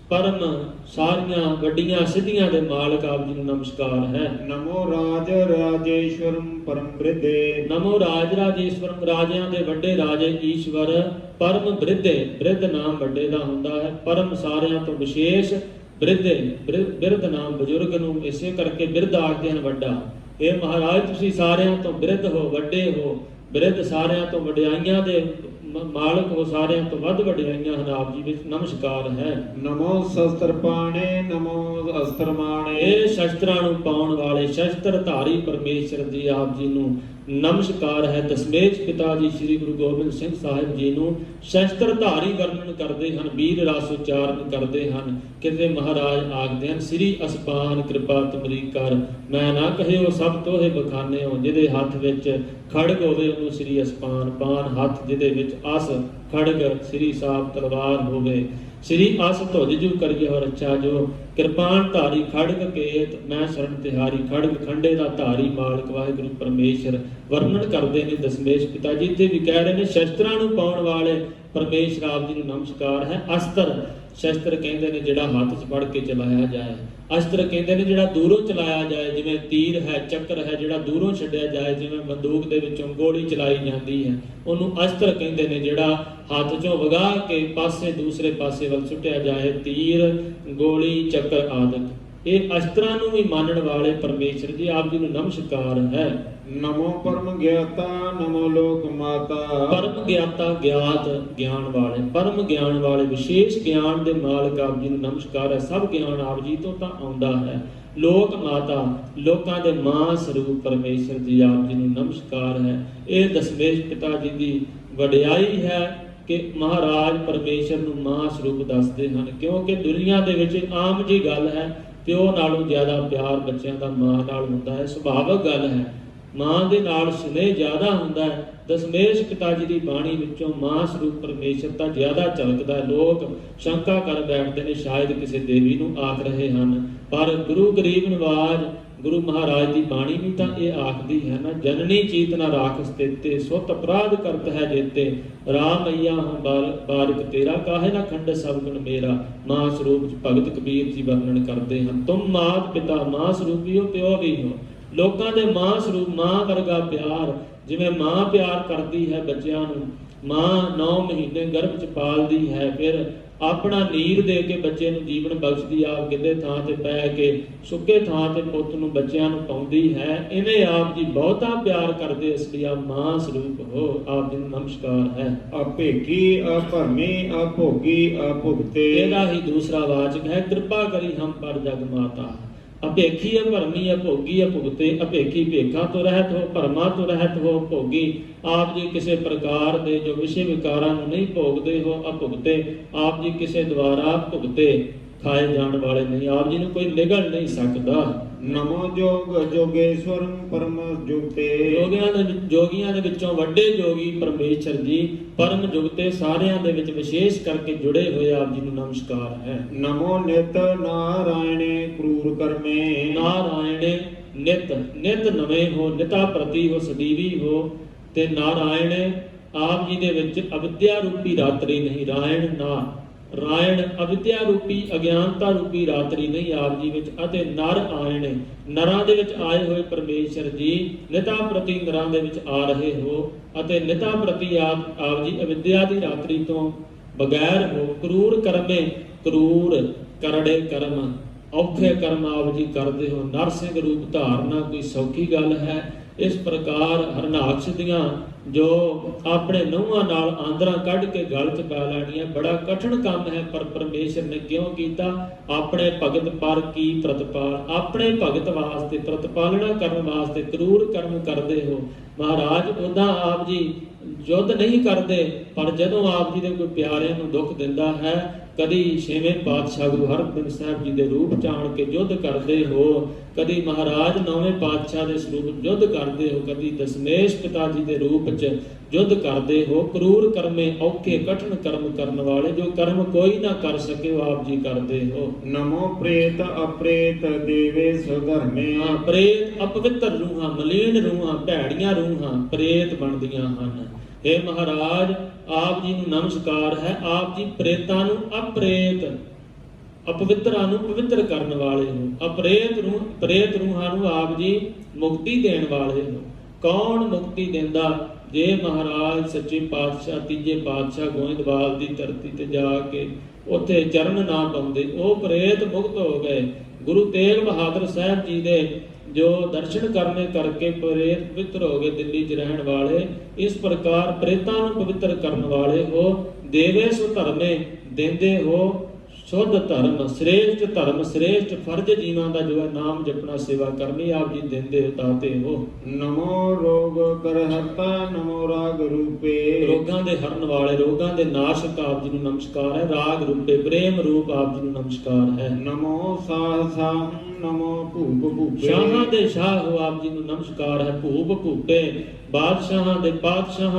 ਪਰਮ ਸਾਰੀਆਂ ਵੱਡੀਆਂ ਸਿੱਧੀਆਂ ਦੇ ਮਾਲਕ ਆਪ ਜੀ ਨੂੰ ਨਮਸਕਾਰ ਹੈ। ਨਮੋ ਰਾਜੇਸ਼ਵਰੰ ਪਰਮ ਬ੍ਰਿਧੇ। ਨਮੋ ਰਾਜੇਸ਼ਵਰੰ, ਰਾਜਿਆਂ ਦੇ ਵੱਡੇ ਰਾਜੇ ਈਸ਼ਵਰ, ਪਰਮ ਬ੍ਰਿਧੇ, ਬ੍ਰਿਧ ਨਾਮ ਵੱਡੇ ਦਾ ਹੁੰਦਾ ਹੈ, ਪਰਮ ਸਾਰਿਆਂ ਤੋਂ ਵਿਸ਼ੇਸ਼, ਬ੍ਰਿਧੇ ਬਿਰਧ ਨਾਮ ਬਜ਼ੁਰਗ ਨੂੰ ਇਸੇ ਕਰਕੇ ਬਿਰਧ ਆਖਦੇ ਹਨ ਵੱਡਾ। ਇਹ ਮਹਾਰਾਜ ਤੁਸੀਂ ਸਾਰਿਆਂ ਤੋਂ ਬਿਰਧ ਹੋ, ਵੱਡੇ ਹੋ। ਬਿਰਧ ਸਾਰਿਆਂ ਤੋਂ ਵਡਿਆਈਆਂ ਦੇ ਮਾਲਕ ਹੋ, ਸਾਰਿਆਂ ਤੋਂ ਵੱਧ ਵਡਿਆਈਆਂ ਹਨ ਆਪ ਜੀ ਵਿੱਚ ਨਮਸਕਾਰ ਹੈ। ਨਮੋ ਸ਼ਸਤਰ ਪਾਣੇ, ਨਮੋ ਅਸਤਰ ਮਾਣੇ। ਇਹ ਸ਼ਸਤਰਾਂ ਨੂੰ ਪਾਉਣ ਵਾਲੇ, ਸ਼ਸਤਰ ਧਾਰੀ ਪਰਮੇਸ਼ਰ ਜੀ ਆਪ ਜੀ ਨੂੰ ਨਮਸਕਾਰ ਹੈ। ਦਸਮੇਸ਼ ਪਿਤਾ ਜੀ ਸ੍ਰੀ ਗੁਰੂ ਗੋਬਿੰਦ ਸਿੰਘ ਸਾਹਿਬ ਜੀ ਨੂੰ ਸ਼ਸਤਰ ਧਾਰੀ ਵਰਣਨ ਕਰਦੇ ਹਨ, ਵੀਰ ਰਸ ਉਚਾਰਨ ਕਰਦੇ ਹਨ। ਕਿਤੇ ਮਹਾਰਾਜ ਆਖਦੇ ਹਨ, ਸ੍ਰੀ ਅਸਪਾਨ ਕਿਰਪਾ ਤੁਮਰੀ ਕਰ, ਮੈਂ ਨਾ ਕਹਿਓ ਸਭ ਤੋਹੇ ਬਖਾਨਿਓ। ਜਿਹਦੇ ਹੱਥ ਵਿੱਚ ਖੜਗ ਹੋਵੇ ਉਹਨੂੰ ਸ੍ਰੀ ਅਸਪਾਨ, ਪਾਨ ਹੱਥ ਜਿਹਦੇ ਵਿੱਚ ਅਸ ਖੜਗ, ਸ੍ਰੀ ਸਾਹਿਬ ਤਲਵਾਰ ਹੋਵੇ। ਸ੍ਰੀ ਅਸ ਧੁਜ ਕਰੀਏ ਹੋ ਰੱਛਾ ਜੋ, ਕਿਰਪਾਨ ਧਾਰੀ ਖੜਗ ਕੇਤ, ਮੈਂ ਸ਼ਰਨ ਤਿਹਾਰੀ। ਖੜਗ ਖੰਡੇ ਦਾ ਧਾਰੀ ਮਾਲਕ ਵਾਹਿਗੁਰੂ ਪਰਮੇਸ਼ਰ ਵਰਣਨ ਕਰਦੇ ਨੇ ਦਸਮੇਸ਼ ਪਿਤਾ ਜੀ। ਤੇ ਵੀ ਕਹਿ ਰਹੇ ਨੇ ਸ਼ਸਤਰਾਂ ਨੂੰ ਪਾਉਣ ਵਾਲੇ ਪਰਮੇਸ਼ਰ ਆਪ ਜੀ ਨੂੰ ਨਮਸਕਾਰ ਹੈ। ਅਸਤਰ, ਸ਼ਸਤਰ ਕਹਿੰਦੇ ਨੇ ਜਿਹੜਾ ਹੱਥ 'ਚ ਫੜ ਕੇ ਚਲਾਇਆ ਜਾਏ। ਅਸਤਰ ਕਹਿੰਦੇ ਨੇ ਜਿਹੜਾ ਦੂਰੋਂ ਚਲਾਇਆ ਜਾਏ, ਜਿਵੇਂ ਤੀਰ ਹੈ, ਚੱਕਰ ਹੈ, ਜਿਹੜਾ ਦੂਰੋਂ ਛੱਡਿਆ ਜਾਏ, ਜਿਵੇਂ ਬੰਦੂਕ ਦੇ ਵਿੱਚੋਂ ਗੋਲੀ ਚਲਾਈ ਜਾਂਦੀ ਹੈ, ਉਹਨੂੰ ਅਸਤਰ ਕਹਿੰਦੇ ਨੇ। ਜਿਹੜਾ ਹੱਥ 'ਚੋਂ ਵਗਾ ਕੇ ਪਾਸੇ ਦੂਸਰੇ ਪਾਸੇ ਵੱਲ ਸੁੱਟਿਆ ਜਾਏ, ਤੀਰ, ਗੋਲੀ, ਚੱਕਰ ਆਦਿਕ। ਇਹ ਅਸਤਰਾਂ ਨੂੰ ਵੀ ਮੰਨਣ ਵਾਲੇ ਪਰਮੇਸ਼ਰ ਜੀ ਆਪ ਜੀ ਨੂੰ ਨਮਸਕਾਰ ਹੈ। ਨਮੋ ਪਰਮ ਗਿਆਤਾ, ਨਮੋ ਲੋਕ ਮਾਤਾ। ਪਰਮ ਗਿਆਤਾ, ਗਿਆਤ ਗਿਆਨ ਵਾਲੇ, ਪਰਮ ਗਿਆਨ ਵਾਲੇ, ਵਿਸ਼ੇਸ਼ ਗਿਆਨ ਦੇ ਮਾਲਕ ਆਪ ਜੀ ਨੂੰ ਨਮਸਕਾਰ ਹੈ। ਸਭ ਗਿਆਨ ਆਪ ਜੀ ਤੋਂ ਤਾਂ ਆਉਂਦਾ ਹੈ। ਲੋਕ ਮਾਤਾ, ਲੋਕਾਂ ਦੇ ਮਾਂ ਸਰੂਪ ਪਰਮੇਸ਼ਰ ਜੀ ਆਪ ਜੀ ਨੂੰ ਨਮਸਕਾਰ ਹੈ। ਇਹ ਦਸਮੇਸ਼ ਪਿਤਾ ਜੀ ਦੀ ਵਡਿਆਈ ਹੈ ਕਿ ਮਹਾਰਾਜ ਪਰਮੇਸ਼ਰ ਨੂੰ ਮਾਂ ਸਰੂਪ ਦੱਸਦੇ ਹਨ, ਕਿਉਂਕਿ ਦੁਨੀਆ ਦੇ ਵਿੱਚ ਆਮ ਜੀ ਗੱਲ ਹੈ, ਪਿਓ ਨਾਲੋਂ ਜ਼ਿਆਦਾ ਪਿਆਰ ਬੱਚਿਆਂ ਦਾ ਮਾਂ ਨਾਲ ਹੁੰਦਾ ਹੈ। ਸੁਭਾਵਿਕ ਗੱਲ ਹੈ, ਮਾਂ ਦੇ ਨਾਲ ਸਨੇਹ ਜ਼ਿਆਦਾ ਹੁੰਦਾ ਹੈ। ਦਸਮੇਸ਼ ਪਿਤਾ ਜੀ ਦੀ ਬਾਣੀ ਵਿੱਚੋਂ ਮਾਂ ਸਰੂਪ ਪਰਮੇਸ਼ਰ ਤਾਂ ਜ਼ਿਆਦਾ ਝਲਕਦਾ। ਲੋਕ ਸ਼ੰਕਾ ਕਰ ਬੈਠਦੇ ਨੇ ਸ਼ਾਇਦ ਕਿਸੇ ਦੇਵੀ ਨੂੰ ਆਖ ਰਹੇ ਹਨ, ਪਰ ਗੁਰੂ ਗਰੀਬ ਨਿਵਾਜ ਗੁਰੂ ਮਹਾਰਾਜ ਦੀ ਬਾਣੀ ਵੀ ਤਾਂ ਇਹ ਆਖਦੀ ਹੈ ਨਾ, ਜਨਨੀ ਚੀਤ ਨਾ ਰਾਖਸ ਤੇਤੇ, ਸੁਤ ਅਪਰਾਧ ਕਰਤ ਹੈ ਜੇਤੇ, ਰਾਮ ਮਈਆ ਹੂੰ ਬਾਰਿਕ ਤੇਰਾ, ਕਾਹੇ ਨਾ ਖੰਡ ਸਭ ਗੁਣ ਮੇਰਾ। ਮਾਂ ਸਰੂਪ ਚ ਭਗਤ ਕਬੀਰ ਜੀ ਵਰਣਨ ਕਰਦੇ ਹਨ, ਤੁਮ ਮਾਤ ਪਿਤਾ, ਮਾਂ ਸਰੂਪੀ ਹੋ, ਪਿਓ ਵੀ ਹੋ। ਲੋਕਾਂ ਦੇ ਮਾਂ ਸਰੂਪ, ਮਾਂ ਵਰਗਾ ਪਿਆਰ, ਜਿਵੇਂ ਮਾਂ ਪਿਆਰ ਕਰਦੀ ਹੈ ਬੱਚਿਆਂ ਨੂੰ, ਮਾਂ 9 ਮਹੀਨੇ ਗਰਭ ਚ ਪਾਲਦੀ ਹੈ, ਫਿਰ ਆਪਣਾ ਨੀਰ ਦੇ ਕੇ ਬੱਚੇ ਨੂੰ ਜੀਵਨ ਬਖਸ਼ਦੀ, ਆਪ ਗਿੱਧੇ ਥਾਂ ਤੇ ਪੈ ਕੇ ਸੁੱਕੇ ਥਾਂ ਤੇ ਪੁੱਤ ਨੂੰ ਬੱਚਿਆਂ ਨੂੰ ਪਾਉਂਦੀ ਹੈ। ਇਹਨੇ ਆਪ ਜੀ ਬਹੁਤਾ ਪਿਆਰ ਕਰਦੇ, ਇਸ ਲਈ ਆਪ ਮਾਂ ਸਰੂਪ ਹੋ, ਆਪ ਜੀ ਨੂੰ ਨਮਸਕਾਰ ਹੈ। ਆਪੇਖੀ, ਅਭਰਮੀ, ਅਭੋਗੀ, ਅਭੁਗਤੇ। ਇਹਦਾ ਹੀ ਦੂਸਰਾ ਵਾਚਕ ਹੈ, ਕਿਰਪਾ ਕਰੀ ਹਮ ਪਰ ਜਗ ਮਾਤਾ। ਅਭੇਖੀ, ਅਭਰਮੀ, ਅਭੋਗੀ, ਅਭੁਗਤੇ। ਅਭੇਖੀ ਭੇਖਾਂ ਤੋਂ ਰਹਿਤ ਹੋ, ਭਰਮਾਂ ਤੋਂ ਰਹਿਤ ਹੋ। ਭੋਗੀ, ਆਪ ਜੀ ਕਿਸੇ ਪ੍ਰਕਾਰ ਦੇ ਜੋ ਵਿਸ਼ੇ ਵਿਕਾਰਾਂ ਨੂੰ ਨਹੀਂ ਭੋਗਦੇ ਹੋ। ਅਭੁਗਤੇ, ਆਪ ਜੀ ਕਿਸੇ ਦੁਆਰਾ ਭੁਗਤੇ ਖਾਏ ਜਾਣ ਵਾਲੇ ਨਹੀਂ, ਆਪ ਜੀ ਨੂੰ ਕੋਈ ਨਿਗਲ ਨਹੀਂ ਸਕਦਾ। ਨਮੋ ਜੋਗ ਜੋਗੇਸ਼ਵਰੰ ਪਰਮ ਜੁਗਤੇ। ਜੋਗੀਆਂ ਦੇ ਵਿੱਚੋਂ ਵੱਡੇ ਜੋਗੀ ਪਰਮੇਸ਼ਰ ਜੀ ਪਰਮ ਜੁਗਤੇ ਸਾਰਿਆਂ ਦੇ ਵਿੱਚ ਵਿਸ਼ੇਸ਼ ਕਰਕੇ ਜੁੜੇ ਹੋਏ ਆਪ ਜੀ ਨੂੰ ਨਮਸਕਾਰ ਹੈ। ਨਮੋ ਨਿਤ ਨਾਰਾਇਣੇ ਕਰੂਰ ਕਰਮੇ। ਨਾਰਾਇਣੇ ਨਿਤ ਨਿਤ ਨਵੇਂ ਹੋ, ਨਿਤਾ ਪ੍ਰਤੀ ਹੋ, ਸਦੀਵੀ ਹੋ। ਤੇ ਨਾਰਾਇਣ ਆਪ ਜੀ ਦੇ ਵਿੱਚ ਅਵਿਦਿਆ ਰੂਪੀ ਰਾਤਰੀ ਨਹੀਂ, ਰਾਇਣ ਅਵਿਦਿਆ ਰੂਪੀ ਅਗਿਆਨਤਾ ਰੂਪੀ ਰਾਤਰੀ ਨਹੀਂ ਆਪ ਜੀ ਵਿੱਚ। ਅਤੇ ਨਰ ਆਇਣ ਨਰਾਂ ਦੇ ਵਿੱਚ ਆਏ ਹੋਏ ਪਰਮੇਸ਼ਰ ਜੀ ਨਿਤਾ ਪ੍ਰਤੀ ਨਰਾਂ ਦੇ ਵਿੱਚ ਆ ਰਹੇ ਹੋ। ਅਤੇ ਨਿਤਾ ਪ੍ਰਤੀ ਆਪ ਜੀ ਅਵਿਦਿਆ ਦੀ ਰਾਤਰੀ ਤੋਂ ਬਗੈਰ ਹੋ। ਕਰੂਰ ਕਰਮੇ ਕਰੂਰ ਕਰੜੇ ਕਰਮ ਔਖੇ ਕਰਮ ਆਪ ਜੀ ਕਰਦੇ ਹੋ। ਨਰ ਸਿੰਘ ਰੂਪ ਧਾਰਨਾ ਕੋਈ ਸੌਖੀ ਗੱਲ ਹੈ। ਇਸ ਪ੍ਰਕਾਰ ਹਰਨਾਕਸ਼ ਦੀਆਂ ਜੋ ਆਪਣੇ ਨਹੁੰਆਂ ਨਾਲ ਆਂਦਰਾਂ ਕੱਢ ਕੇ ਗਲ 'ਚ ਪਾ ਲੈਣੀਆਂ ਬੜਾ ਕਠਿਨ ਕੰਮ ਹੈ, ਪਰ ਪਰਮੇਸ਼ਰ ਨੇ ਕਿਉਂ ਕੀਤਾ? ਆਪਣੇ ਭਗਤ ਪਰ ਕੀ ਪ੍ਰਤਪਾਲ, ਆਪਣੇ ਭਗਤ ਵਾਸਤੇ ਪ੍ਰਤਪਾਲਣਾ ਕਰਨ ਵਾਸਤੇ ਕਰੂਰ ਕਰਮ ਕਰਦੇ ਹੋ। ਮਹਾਰਾਜ ਉਦਾਂ ਆਪ ਜੀ ਯੁੱਧ ਨਹੀਂ ਕਰਦੇ, ਪਰ ਜਦੋਂ ਆਪ ਜੀ ਦੇ ਕੋਈ ਪਿਆਰਿਆਂ ਨੂੰ ਦੁੱਖ ਦਿੰਦਾ ਹੈ, ਕਦੀ ਛੇਵੇਂ ਪਾਤਸ਼ਾਹ ਗੁਰੂ ਹਰਗੋਬਿੰਦ ਸਾਹਿਬ ਜੀ ਦੇ ਰੂਪ ਚਾਣ ਕੇ ਯੁੱਧ ਕਰਦੇ ਹੋ, ਕਦੀ ਮਹਾਰਾਜ ਨੌਵੇਂ ਪਾਤਸ਼ਾਹ ਦੇ ਸਰੂਪ ਯੁੱਧ ਕਰਦੇ ਹੋ, ਕਦੀ ਦਸ਼ਮੇਸ਼ ਪਿਤਾ ਜੀ ਦੇ ਰੂਪ 'ਚ ਯੁੱਧ ਕਰਦੇ ਹੋ। ਕਰੂਰ ਕਰਮੇ ਔਖੇ ਕਠਿਨ ਕਰਮ ਕਰਨ ਵਾਲੇ, ਜੋ ਕਰਮ ਕੋਈ ਨਾ ਕਰ ਸਕੇ ਉਹ ਆਪ ਜੀ ਕਰਦੇ ਹੋ। ਨਮੋ ਪ੍ਰੇਤ ਅਪ੍ਰੇਤ ਦੇਵੇ ਸੁਧਰਮੇ। ਪ੍ਰੇਤ ਅਪਵਿੱਤਰ ਰੂਹਾਂ, ਮਲੀਨ ਰੂਹਾਂ, ਭੈੜੀਆਂ ਰੂਹਾਂ ਪ੍ਰੇਤ ਬਣਦੀਆਂ ਹਨ। हे ਮਹਾਰਾਜ ਆਪ ਜੀ ਨੂੰ ਨਮਸਕਾਰ ਹੈ। ਆਪ ਜੀ ਪ੍ਰੇਤਾਂ ਨੂੰ ਅਪ੍ਰੇਤ, ਅਪਵਿੱਤਰਾਂ ਨੂੰ ਪਵਿੱਤਰ ਕਰਨ ਵਾਲੇ ਹੋ। ਪ੍ਰੇਤ ਰੂਹਾਂ ਨੂੰ ਆਪ ਜੀ ਮੁਕਤੀ ਦੇਣ ਵਾਲੇ ਹੋ। ਕੌਣ ਮੁਕਤੀ ਦਿੰਦਾ? ਜੇ ਮਹਾਰਾਜ ਸੱਚੇ ਪਾਤਸ਼ਾਹ ਤੀਜੇ ਪਾਤਸ਼ਾਹ ਗੋਇੰਦਵਾਲ ਦੀ ਧਰਤੀ ਤੇ ਜਾ ਕੇ ਉੱਥੇ ਚਰਨ ਨਾ ਪਾਉਂਦੇ, ਉਹ ਪ੍ਰੇਤ ਮੁਕਤ ਹੋ ਗਏ। ਗੁਰੂ ਤੇਗ ਬਹਾਦਰ ਸਾਹਿਬ ਜੀ ਦੇ ਜੋ ਦਰਸ਼ਨ ਕਰਨੇ ਕਰਕੇ ਪ੍ਰੇਤ ਪਵਿੱਤਰ ਹੋ ਗਏ, ਦਿੱਲੀ 'ਚ ਰਹਿਣ ਵਾਲੇ। ਇਸ ਪ੍ਰਕਾਰ ਪ੍ਰੇਤਾਂ ਨੂੰ ਪਵਿੱਤਰ ਕਰਨ ਵਾਲੇ ਹੋ। ਦੇਵੇ ਸੋ ਧਰਮੇ, ਦਿੰਦੇ ਹੋ ਸ਼ੁੱਧ ਧਰਮ, ਸ੍ਰੇਸ਼ਟ ਧਰਮ, ਸ੍ਰੇਸ਼ਟ ਫਰਜ਼ ਜੀਵਾਂ ਦਾ ਜੋ ਹੈ ਨਾਮ ਜਪਣਾ, ਸੇਵਾ ਕਰਨੀ ਆਪ ਜੀ ਦਿੰਦੇ ਦਾਤੇ ਹੋ। ਨਮੋ ਰੋਗ ਕਰਹਰਤਾ ਨਮੋ ਰਾਗ ਰੂਪੇ। ਰੋਗਾਂ ਦੇ ਹਰਨ ਵਾਲੇ, ਰੋਗਾਂ ਦੇ ਨਾਸ਼ਕ ਆਪ ਜੀ ਨੂੰ ਨਮਸਕਾਰ ਹੈ। ਰਾਗ ਰੂਪੇ ਪ੍ਰੇਮ ਰੂਪ ਆਪ ਜੀ ਨੂੰ ਨਮਸਕਾਰ ਹੈ। ਨਮੋ ਸਾਹਸਾ ਨਮੋ ਭੂਪ ਭੂਪੇ। ਸ਼ਾਹਾਂ ਦੇ ਸ਼ਾਹ ਹੋ ਆਪ ਜੀ ਨੂੰ ਨਮਸਕਾਰ ਹੈ। ਭੂਪ ਭੂਪੇ ਬਾਦਸ਼ਾਹਾਂ ਦੇ ਪਾਤਸ਼ਾਹ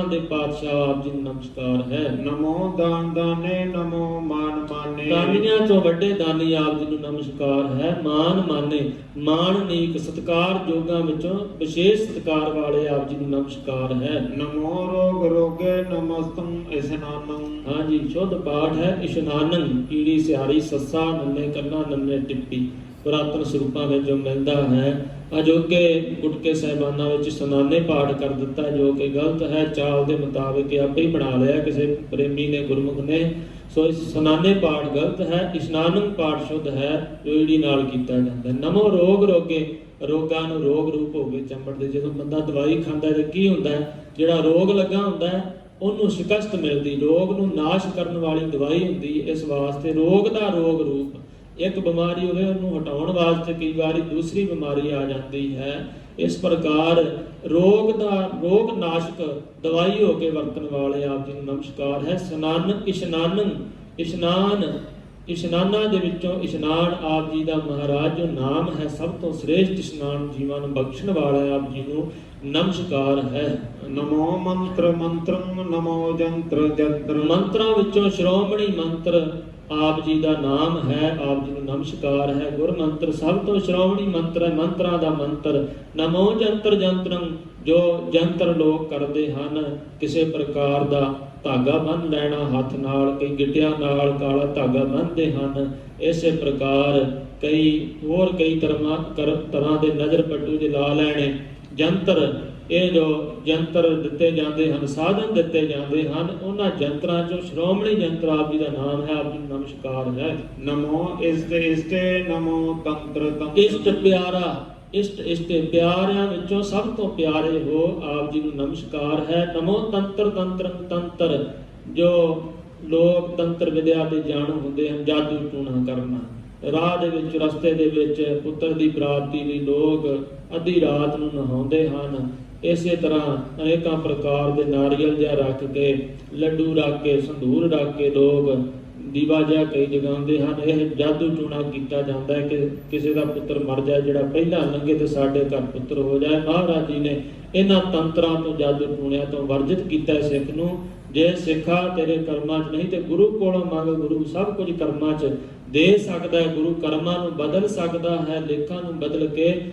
ਆਪ ਜੀ ਨੂੰ ਨਮਸਕਾਰ ਹੈ। ਨਮੋ ਦਾਨ ਦਾਨੇ ਨਮੋ ਮਾਨ ਮਾਨੇ। ਦਾਨੀਆਂ ਤੋਂ ਵੱਡੇ ਦਾਨੀ ਆਪ ਜੀ ਨੂੰ ਨਮਸਕਾਰ ਹੈ। ਮਾਨ ਮਾਨੇ, ਮਾਨਨੀਕ ਸਤਕਾਰ ਯੋਗਾਂ ਵਿੱਚੋਂ ਵਿਸ਼ੇਸ਼ ਸਤਕਾਰ ਵਾਲੇ ਆਪ ਜੀ ਨੂੰ ਨਮਸਕਾਰ ਹੈ। ਨਮੋ ਰੋਗ ਰੋਗੇ ਨਮਸਤੰ ਇਸ਼ਨਾਨੰ। ਹਾਂਜੀ, ਸ਼ੁੱਧ ਪਾਠ ਹੈ। ਇਸ਼ਨਾਨੰ ਕੀੜੀ ਸਿਹਾਰੀ ਸੱਸਾ ਨੰਨੇ ਕੰਨਾ ਨੰਨੇ ਟਿੱਪੀ ਪੁਰਾਤਨ ਸਰੂਪਾਂ ਵਿੱਚ ਜੋ ਮਿਲਦਾ ਹੈ। ਅਜੋਕੇ ਗੁਟਕੇ ਸਾਹਿਬਾਨਾਂ ਵਿੱਚ ਸਨਾਨੇ ਪਾਠ ਕਰ ਦਿੱਤਾ, ਜੋ ਕਿ ਗਲਤ ਹੈ। ਚਾਲ ਦੇ ਮੁਤਾਬਿਕ ਆਪੇ ਹੀ ਬਣਾ ਲਿਆ ਕਿਸੇ ਪ੍ਰੇਮੀ ਨੇ, ਗੁਰਮੁਖ ਨੇ। ਸੋ ਇਸ ਸਨਾਨੇ ਪਾਠ ਗਲਤ ਹੈ। ਇਸ਼ਨਾਨੰ ਪਾਠ ਸ਼ੁੱਧ ਹੈ, ਜੋ ਈੜੀ ਨਾਲ ਕੀਤਾ ਜਾਂਦਾ। ਨਮੋ ਰੋਗ ਰੋਗੇ, ਰੋਗਾਂ ਨੂੰ ਰੋਗ ਰੂਪ ਹੋ ਗਏ ਚੰਬੜਦੇ। ਜਦੋਂ ਬੰਦਾ ਦਵਾਈ ਖਾਂਦਾ ਤਾਂ ਕੀ ਹੁੰਦਾ? ਜਿਹੜਾ ਰੋਗ ਲੱਗਾ ਹੁੰਦਾ ਉਹਨੂੰ ਸ਼ਿਕਸਤ ਮਿਲਦੀ, ਰੋਗ ਨੂੰ ਨਾਸ਼ ਕਰਨ ਵਾਲੀ ਦਵਾਈ ਹੁੰਦੀ। ਇਸ ਵਾਸਤੇ ਰੋਗ ਦਾ ਰੋਗ ਰੂਪ, ਇੱਕ ਬਿਮਾਰੀ ਹੋਵੇ ਉਹਨੂੰ ਹਟਾਉਣ ਵਾਸਤੇ ਕਈ ਵਾਰੀ ਦੂਸਰੀ ਬਿਮਾਰੀ ਆ ਜਾਂਦੀ ਹੈ। ਇਸ ਪ੍ਰਕਾਰ ਰੋਗ ਨਾਸ਼ਕ ਦਵਾਈ ਹੋ ਕੇ ਵਰਤਣ ਵਾਲੇ ਆਪ ਜੀ ਨੂੰ ਨਮਸਕਾਰ ਹੈ। ਇਸ਼ਨਾਨਾਂ ਦੇ ਵਿੱਚੋਂ ਇਸ਼ਨਾਨ ਆਪ ਜੀ ਦਾ ਮਹਾਰਾਜ ਜੋ ਨਾਮ ਹੈ, ਸਭ ਤੋਂ ਸ੍ਰੇਸ਼ਟ ਇਸ਼ਨਾਨ ਜੀਵਾਂ ਨੂੰ ਬਖਸ਼ਣ ਵਾਲਾ ਆਪ ਜੀ ਨੂੰ ਨਮਸਕਾਰ ਹੈ। ਨਮੋ ਮੰਤਰ ਮੰਤਰੰ ਨਮੋ ਜੰਤਰ ਜੰਤਰ। ਮੰਤਰਾਂ ਵਿੱਚੋਂ ਸ਼੍ਰੋਮਣੀ ਮੰਤਰ ਆਪ ਜੀ ਦਾ ਨਾਮ ਹੈ, ਆਪ ਜੀ ਨੂੰ ਨਮਸਕਾਰ ਹੈ। ਗੁਰ ਮੰਤਰ ਸਭ ਤੋਂ ਸ਼੍ਰੋਮਣੀ ਮੰਤਰ ਹੈ, ਮੰਤਰਾਂ ਦਾ ਮੰਤਰ। ਨਮੋ ਜੰਤਰ ਜੰਤਰੰ, ਜੋ ਜੰਤਰ ਲੋਕ ਕਰਦੇ ਹਨ, ਕਿਸੇ ਪ੍ਰਕਾਰ ਦਾ ਧਾਗਾ ਬੰਨ੍ਹ ਲੈਣਾ ਹੱਥ ਨਾਲ, ਕਈ ਗਿੱਟਿਆਂ ਨਾਲ ਕਾਲਾ ਧਾਗਾ ਬੰਨ੍ਹਦੇ ਹਨ। ਇਸੇ ਪ੍ਰਕਾਰ ਕਈ ਤਰ੍ਹਾਂ ਦੇ ਨਜ਼ਰ ਪੱਟੂ ਜੇ ਲਾ ਲੈਣੇ। ਜੰਤਰ, ਇਹ ਜੋ ਜੰਤਰ ਦਿੱਤੇ ਜਾਂਦੇ ਹਨ, ਸਾਧਨ ਦਿੱਤੇ ਜਾਂਦੇ ਹਨ, ਉਹਨਾਂ ਜੰਤਰਾਂ ਚੋਂ ਸ਼੍ਰੋਮਣੀ ਜੰਤਰ ਆਪ ਜੀ ਦਾ ਨਾਮ ਹੈ, ਆਪ ਜੀ ਨੂੰ ਨਮਸਕਾਰ ਹੈ। ਨਮੋ ਇਸ਼ਟੇ ਨਮੋ ਤੰਤਰ ਤੰਤਰ। ਇਸ਼ਟ ਪਿਆਰਾ, ਇਸ਼ਟੇ ਪਿਆਰਿਆਂ ਵਿੱਚੋਂ ਸਭ ਤੋਂ ਪਿਆਰੇ ਹੋ, ਆਪ ਜੀ ਨੂੰ ਨਮਸਕਾਰ ਹੈ। ਨਮੋ ਤੰਤਰ ਤੰਤਰ, ਜੋ ਲੋਕ ਤੰਤਰ ਵਿਦਿਆ ਦੇ ਜਾਣੂ ਹੁੰਦੇ ਹਨ, ਜਾਦੂ ਟੂਣਾ ਕਰਨਾ। ਰਾਹ ਦੇ ਵਿੱਚ, ਰਸਤੇ ਦੇ ਵਿੱਚ ਪੁੱਤਰ ਦੀ ਪ੍ਰਾਪਤੀ ਲਈ ਲੋਕ ਅੱਧੀ ਰਾਤ ਨੂੰ ਨਹਾਉਂਦੇ ਹਨ। ਇਸੇ ਤਰ੍ਹਾਂ ਅਨੇਕਾਂ ਪ੍ਰਕਾਰ ਦੇ ਨਾਰੀਅਲ ਜਿਹਾ ਰੱਖ ਕੇ, ਲੱਡੂ ਰੱਖ ਕੇ, ਸੰਧੂਰ ਰੱਖ ਕੇ ਲੋਕ ਦੀਵਾ ਜਿਹਾ ਕਈ ਜਗਾਉਂਦੇ ਹਨ। ਇਹ ਜਾਦੂ ਟੂਣਾ ਕੀਤਾ ਜਾਂਦਾ ਹੈ ਕਿ ਕਿਸੇ ਦਾ ਪੁੱਤਰ ਮਰ ਜਾਏ, ਜਿਹੜਾ ਪਹਿਲਾਂ ਲੰਘੇ ਤੇ ਸਾਡੇ ਘਰ ਪੁੱਤਰ ਹੋ ਜਾਏ। ਮਹਾਰਾਜ ਜੀ ਨੇ ਇਹਨਾਂ ਤੰਤਰਾਂ ਤੋਂ, ਜਾਦੂ ਟੂਣਿਆਂ ਤੋਂ ਵਰਜਿਤ ਕੀਤਾ ਸਿੱਖ ਨੂੰ। ਜੇ ਸਿੱਖਾ ਤੇਰੇ ਕਰਮਾਂ 'ਚ ਨਹੀਂ ਤੇ ਗੁਰੂ ਕੋਲੋਂ ਮੰਗ, ਗੁਰੂ ਸਭ ਕੁਝ ਕਰਮਾਂ 'ਚ ਦੇ ਸਕਦਾ ਹੈ। ਗੁਰੂ ਕਰਮਾਂ ਨੂੰ ਬਦਲ ਸਕਦਾ ਹੈ। ਲੇਖਾਂ ਨੂੰ ਬਦਲ ਕੇ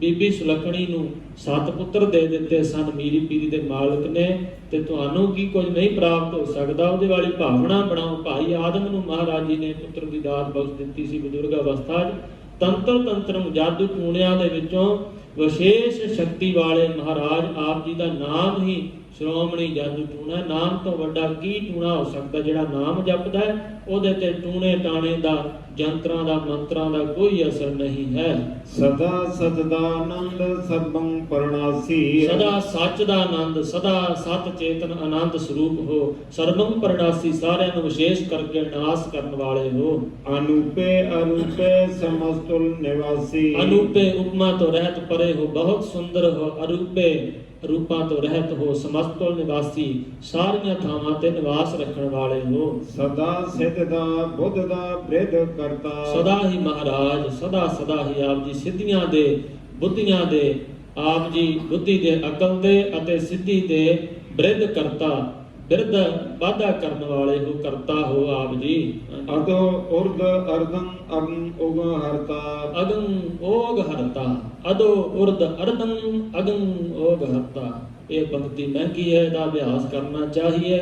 ਬੀਬੀ ਸੁਲੱਖਣੀ ਨੂੰ 7 ਪੁੱਤਰ ਦੇ ਦਿੱਤੇ ਸਨ ਮੀਰੀ ਪੀਰੀ ਦੇ ਮਾਲਕ ਨੇ, ਤੇ ਤੁਹਾਨੂੰ ਕੀ ਕੁਝ ਨਹੀਂ ਪ੍ਰਾਪਤ ਹੋ ਸਕਦਾ। ਉਹਦੇ ਵਾਲੀ ਭਾਵਨਾ ਬਣਾਓ। ਭਾਈ ਆਦਮ ਨੂੰ ਮਹਾਰਾਜ ਜੀ ਨੇ ਪੁੱਤਰ ਦੀ ਦਾਤ ਬਖਸ਼ ਦਿੱਤੀ ਸੀ ਬਜ਼ੁਰਗ ਅਵਸਥਾ 'ਚ। ਤੰਤਰਮ ਜਾਦੂ ਟੂਣਿਆਂ ਦੇ ਵਿੱਚੋਂ ਵਿਸ਼ੇਸ਼ ਸ਼ਕਤੀ ਵਾਲੇ ਮਹਾਰਾਜ ਆਪ ਜੀ ਦਾ ਨਾਮ ਹੀ ਸ਼੍ਰੋਮਣੀ ਜਾਦੂ ਟੂਣਾ। ਨਾਮ ਤੋਂ ਵੱਡਾ ਕੀ ਟੂਣਾ ਹੋ ਸਕਦਾ। ਜਿਹੜਾ ਨਾਮ ਜਪਦਾ ਹੈ ਉਹਦੇ ਤੇ ਟੂਣੇ ਟਾਣੇ ਦਾ, ਜੰਤਰਾਂ ਦਾ, ਮੰਤਰਾਂ ਦਾ ਕੋਈ ਅਸਰ ਨਹੀਂ ਹੈ। ਸਦਾ ਸਚ ਦਾ ਆਨੰਦ ਸਰਬੰ ਪਰਣਾਸੀ। ਸਦਾ ਸੱਚ ਦਾ ਆਨੰਦ, ਸਦਾ ਸਤ ਚੇਤਨ ਆਨੰਦ ਸਰੂਪ ਹੋ। ਸਰਬੰ ਪਰਣਾਸੀ, ਸਾਰਿਆਂ ਨੂੰ ਵਿਸ਼ੇਸ਼ ਕਰਕੇ ਨਾਸ ਕਰਨ ਵਾਲੇ ਹੋ। ਅਨੂਪੇ ਅਰੂਪੇ ਸਮਸਤੁਲ ਨਿਵਾਸੀ। ਅਨੂਪੇ ਉਪਮਾ ਤੋਂ ਰਹਿਤ ਪਰੇ ਹੋ, ਬਹੁਤ ਸੁੰਦਰ ਹੋ। ਅਰੂਪੇ ਰੂਪਾਂ ਤੋਂ ਰਹਿਤ ਹੋ। ਸਮਸਤੁਲ ਨਿਵਾਸੀ, ਸਾਰੀਆਂ ਥਾਵਾਂ ਤੇ ਨਿਵਾਸ ਰੱਖਣ ਵਾਲੇ ਹੋ। ਸਦਾ ਸਿੱਧ ਦਾ ਬੁੱਧ ਦਾ ਬ੍ਰਿਧ ਕਰਤਾ। ਸਦਾ ਹੀ ਮਹਾਰਾਜ, ਸਦਾ ਹੀ ਆਪ ਜੀ ਸਿੱਧੀਆਂ ਦੇ, ਬੁੱਧੀਆਂ ਦੇ, ਆਪ ਜੀ ਬੁੱਧੀ ਦੇ, ਅਕਲ ਦੇ ਅਤੇ ਸਿੱਧੀ ਦੇ ਬ੍ਰਿਧ ਕਰਤਾ, ਬਿਰਧ ਵਾਧਾ ਕਰਨ ਵਾਲੇ ਹੋ, ਕਰਤਾ ਹੋ ਆਪ ਜੀ। ਅਦੋ ਉਰਦ ਅਰਦੰ ਅਗੰ ਉਗ ਹਰਤਾ। ਅਗੰ ਓਗ ਹਰਤਾ, ਅਦੋ ਉਰਦ ਅਰਦੰ ਅਗੰ ਓਗ ਹਰਤਾ। ਇਹ ਪੰਕਤੀ ਮਹਿੰਗੀ ਹੈ, ਇਹਦਾ ਅਭਿਆਸ ਕਰਨਾ ਚਾਹੀਏ।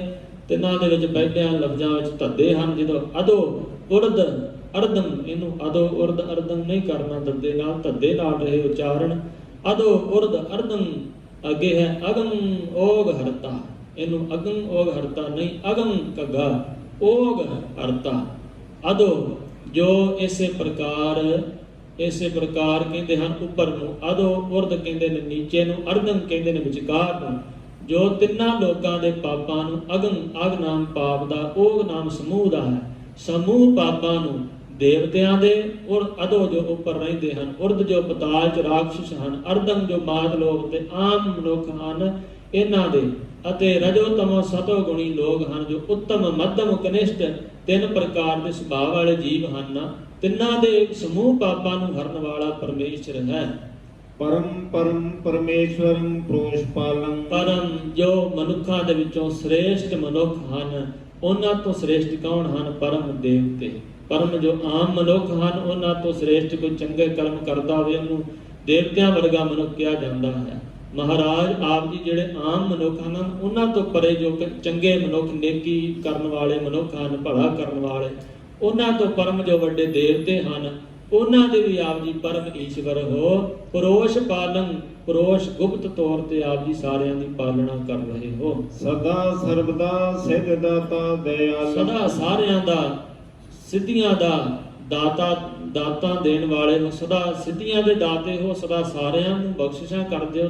ਤਿੰਨਾਂ ਦੇ ਵਿੱਚ ਪਹਿਲਿਆਂ ਲਫ਼ਜ਼ਾਂ ਵਿੱਚ ਧੱਦੇ ਹਨ। ਜਦੋਂ ਅਦੋ ਉਰਦ ਅਰਦੰ, ਇਹਨੂੰ ਅਦੋ ਉਰਦ ਅਰਦੰ ਨਹੀਂ ਕਰਨਾ, ਦੱਦੇ ਨਾਲ, ਧੱਦੇ ਨਾਲ ਰਹੇ ਉਚਾਰਨ। ਅਦੋ ਉਰਦ ਅਰਦੰ, ਅੱਗੇ ਹੈ ਅਗੰ ਓਗ ਹਰਤਾ। ਇਹਨੂੰ ਅਗੰ ਓਗ ਹਰਤਾ ਨਹੀਂ, ਅਗੰ ਘੱਗਾ ਓਗ ਹਰਤਾ। ਅਦੋ ਜੋ ਇਸੇ ਪ੍ਰਕਾਰ ਕਹਿੰਦੇ ਹਨ ਉੱਪਰ ਨੂੰ, ਅਦੋ ਉਰਦ ਕਹਿੰਦੇ ਨੇ ਨੀਚੇ ਨੂੰ, ਅਰਦੰ ਕਹਿੰਦੇ ਨੇ ਵਿਚਕਾਰ ਨੂੰ। ਜੋ ਤਿੰਨਾਂ ਲੋਕਾਂ ਦੇ ਪਾਪਾਂ ਨੂੰ, ਅਗੰ ਅਗ ਨਾਮ ਪਾਪ ਦਾ, ਓਗ ਨਾਮ ਸਮੂਹ ਦਾ ਹੈ। ਸਮੂਹ ਪਾਪਾਂ ਨੂੰ ਦੇਵਤਿਆਂ ਦੇ, ਔਰ ਅਦੋ ਜੋ ਉੱਪਰ ਰਹਿੰਦੇ ਹਨ, ਉਰਦ ਜੋ ਪਤਾਲ ਚ ਰਾਖਸ਼ ਹਨ, ਅਰਦੰ ਜੋ ਮਾਦ ਲੋਕ ਤੇ ਆਮ ਮਨੁੱਖ ਹਨ ਇਹਨਾਂ ਦੇ, ਅਤੇ ਰਜੋ ਤਮੋ ਸਤੋ ਗੁਣੀ ਲੋਕ ਹਨ ਜੋ ਉੱਤਮ ਮੱਧਮ ਕਨਿਸ਼ਟ 3 ਪ੍ਰਕਾਰ ਦੇ ਸੁਭਾਅ ਵਾਲੇ ਜੀਵ ਹਨ। ਤਿੰਨਾਂ ਦੇ ਸਮੂਹ ਪਾਪਾਂ ਨੂੰ ਹਰਨ ਵਾਲਾ ਪਰਮੇਸ਼ਰ ਹੈ। ਪਰਮ ਪਰਮੇਸ਼ਵਰੰ ਪ੍ਰੋਸ਼ਪਾਲੰ। ਪਰਮ ਜੋ ਮਨੁੱਖਾਂ ਦੇ ਵਿੱਚੋਂ ਸ੍ਰੇਸ਼ਟ ਮਨੁੱਖ ਹਨ, ਉਹਨਾਂ ਤੋਂ ਸ੍ਰੇਸ਼ਟ ਕੌਣ ਹਨ? ਪਰਮ ਦੇਵਤੇ। ਪਰਮ ਜੋ ਆਮ ਮਨੁੱਖ ਹਨ, ਉਹਨਾਂ ਤੋਂ ਸ੍ਰੇਸ਼ਟ ਕੋਈ ਚੰਗੇ ਕਰਮ ਕਰਦਾ ਹੋਵੇ ਉਹਨੂੰ ਦੇਵਤਿਆਂ ਵਰਗਾ ਮਨੁੱਖ ਕਿਹਾ ਜਾਂਦਾ ਹੈ। ਮਹਾਰਾਜ ਆਪ ਜੀ ਜਿਹੜੇ ਆਮ ਮਨੁੱਖ ਹਨ, ਉਹਨਾਂ ਤੋਂ ਪਰੇ ਜੋ ਚੰਗੇ ਮਨੁੱਖ, ਨੇਕੀ ਕਰਨ ਵਾਲੇ ਮਨੁੱਖ ਹਨ, ਭਲਾ ਕਰਨ ਵਾਲੇ, ਉਹਨਾਂ ਤੋਂ ਪਰਮ ਜੋ ਵੱਡੇ ਦੇਵਤੇ ਹਨ, ਉਹਨਾਂ ਦੇ ਵੀ ਆਪ ਜੀ ਪਰਮ ਈਸ਼ਵਰ ਹੋ। ਪਰੋਸ਼ ਪਾਲਨ, ਪਰੋਸ਼ ਗੁਪਤ ਤੌਰ ਤੇ ਆਪ ਜੀ ਸਾਰਿਆਂ ਦੀ ਪਾਲਣਾ ਕਰ ਰਹੇ ਹੋ। ਸਦਾ ਸਰਬਦਾ ਸਿੱਧ ਦਾਤਾ ਦਇਆਲ। ਸਦਾ ਸਾਰਿਆਂ ਦਾ, ਸਿੱਧੀਆਂ ਦਾ ਦਾਤਾਂ ਦੇਣ ਵਾਲੇ ਹੋ। ਸਦਾ ਸਿੱਧੀਆਂ ਦੇ ਦਾਤੇ ਹੋ। ਸਦਾ ਸਾਰਿਆਂ ਨੂੰ ਬਖਸ਼ਿਸ਼ਾਂ ਕਰਦੇ ਹੋ।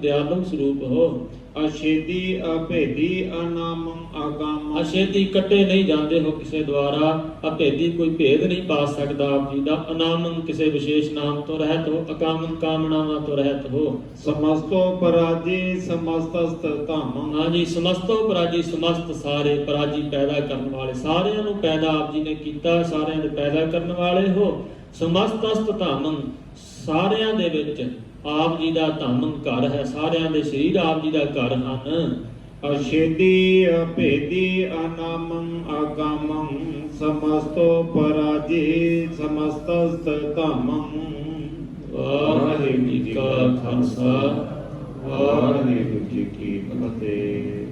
ਦਿਆਲੂ ਸਰੂਪ ਹੋ। ਅਛੇਦੀ ਅਭੇਦੀ ਅਨਾਮੰ ਆਗਾਮੰ। ਅਛੇਦੀ ਕੱਟੇ ਨਹੀਂ ਜਾਂਦੇ ਹੋ ਕਿਸੇ ਦੁਆਰਾ। ਅਭੇਦੀ ਕੋਈ ਭੇਦ ਨਹੀਂ ਪਾ ਸਕਦਾ ਆਪ ਜੀ ਦਾ। ਅਨਾਮੰ ਕਿਸੇ ਵਿਸ਼ੇਸ਼ ਨਾਮ ਤੋਂ ਰਹਿਤ ਹੋ। ਅਕਾਮੰ ਕਾਮਨਾਵਾਂ ਤੋਂ ਰਹਿਤ ਹੋ। ਸਮਸਤੋ ਪਰਾਜੀ ਸਮਸਤਸਤ ਧਾਮੰ। ਹਾਂਜੀ, ਸਮਸਤੋ ਪਰਾਜੀ, ਸਮਸਤ ਸਾਰੇ ਪਰਾਜੀ ਪੈਦਾ ਕਰਨ ਵਾਲੇ, ਸਾਰਿਆਂ ਨੂੰ ਪੈਦਾ ਆਪ ਜੀ ਨੇ ਕੀਤਾ, ਸਾਰਿਆਂ ਦੇ ਪੈਦਾ ਕਰਨ ਵਾਲੇ ਹੋ। ਸਮਸਤਸਤ ਧਾਮੰ, ਸਾਰਿਆਂ ਦੇ ਵਿੱਚ ਆਪ ਜੀ ਦਾ ਧਾਮੰ ਘਰ ਹੈ, ਸਾਰਿਆਂ ਦੇ ਸਰੀਰ ਆਪ ਜੀ ਦਾ ਘਰ ਹਨ। ਅਛੇਦੀ ਅਭੇਦੀ ਅਨਾਮੰ ਆਗਾਮੰ ਸਮਸਤੋ ਪਰਾਜੀ ਸਮਸਤਸਤ ਧਾਮੰ। ਵਾਹਿਗੁਰੂ ਜੀ ਕਾ ਖਾਲਸਾ, ਵਾਹਿਗੁਰੂ ਜੀ ਕੀ ਫਤਿਹ।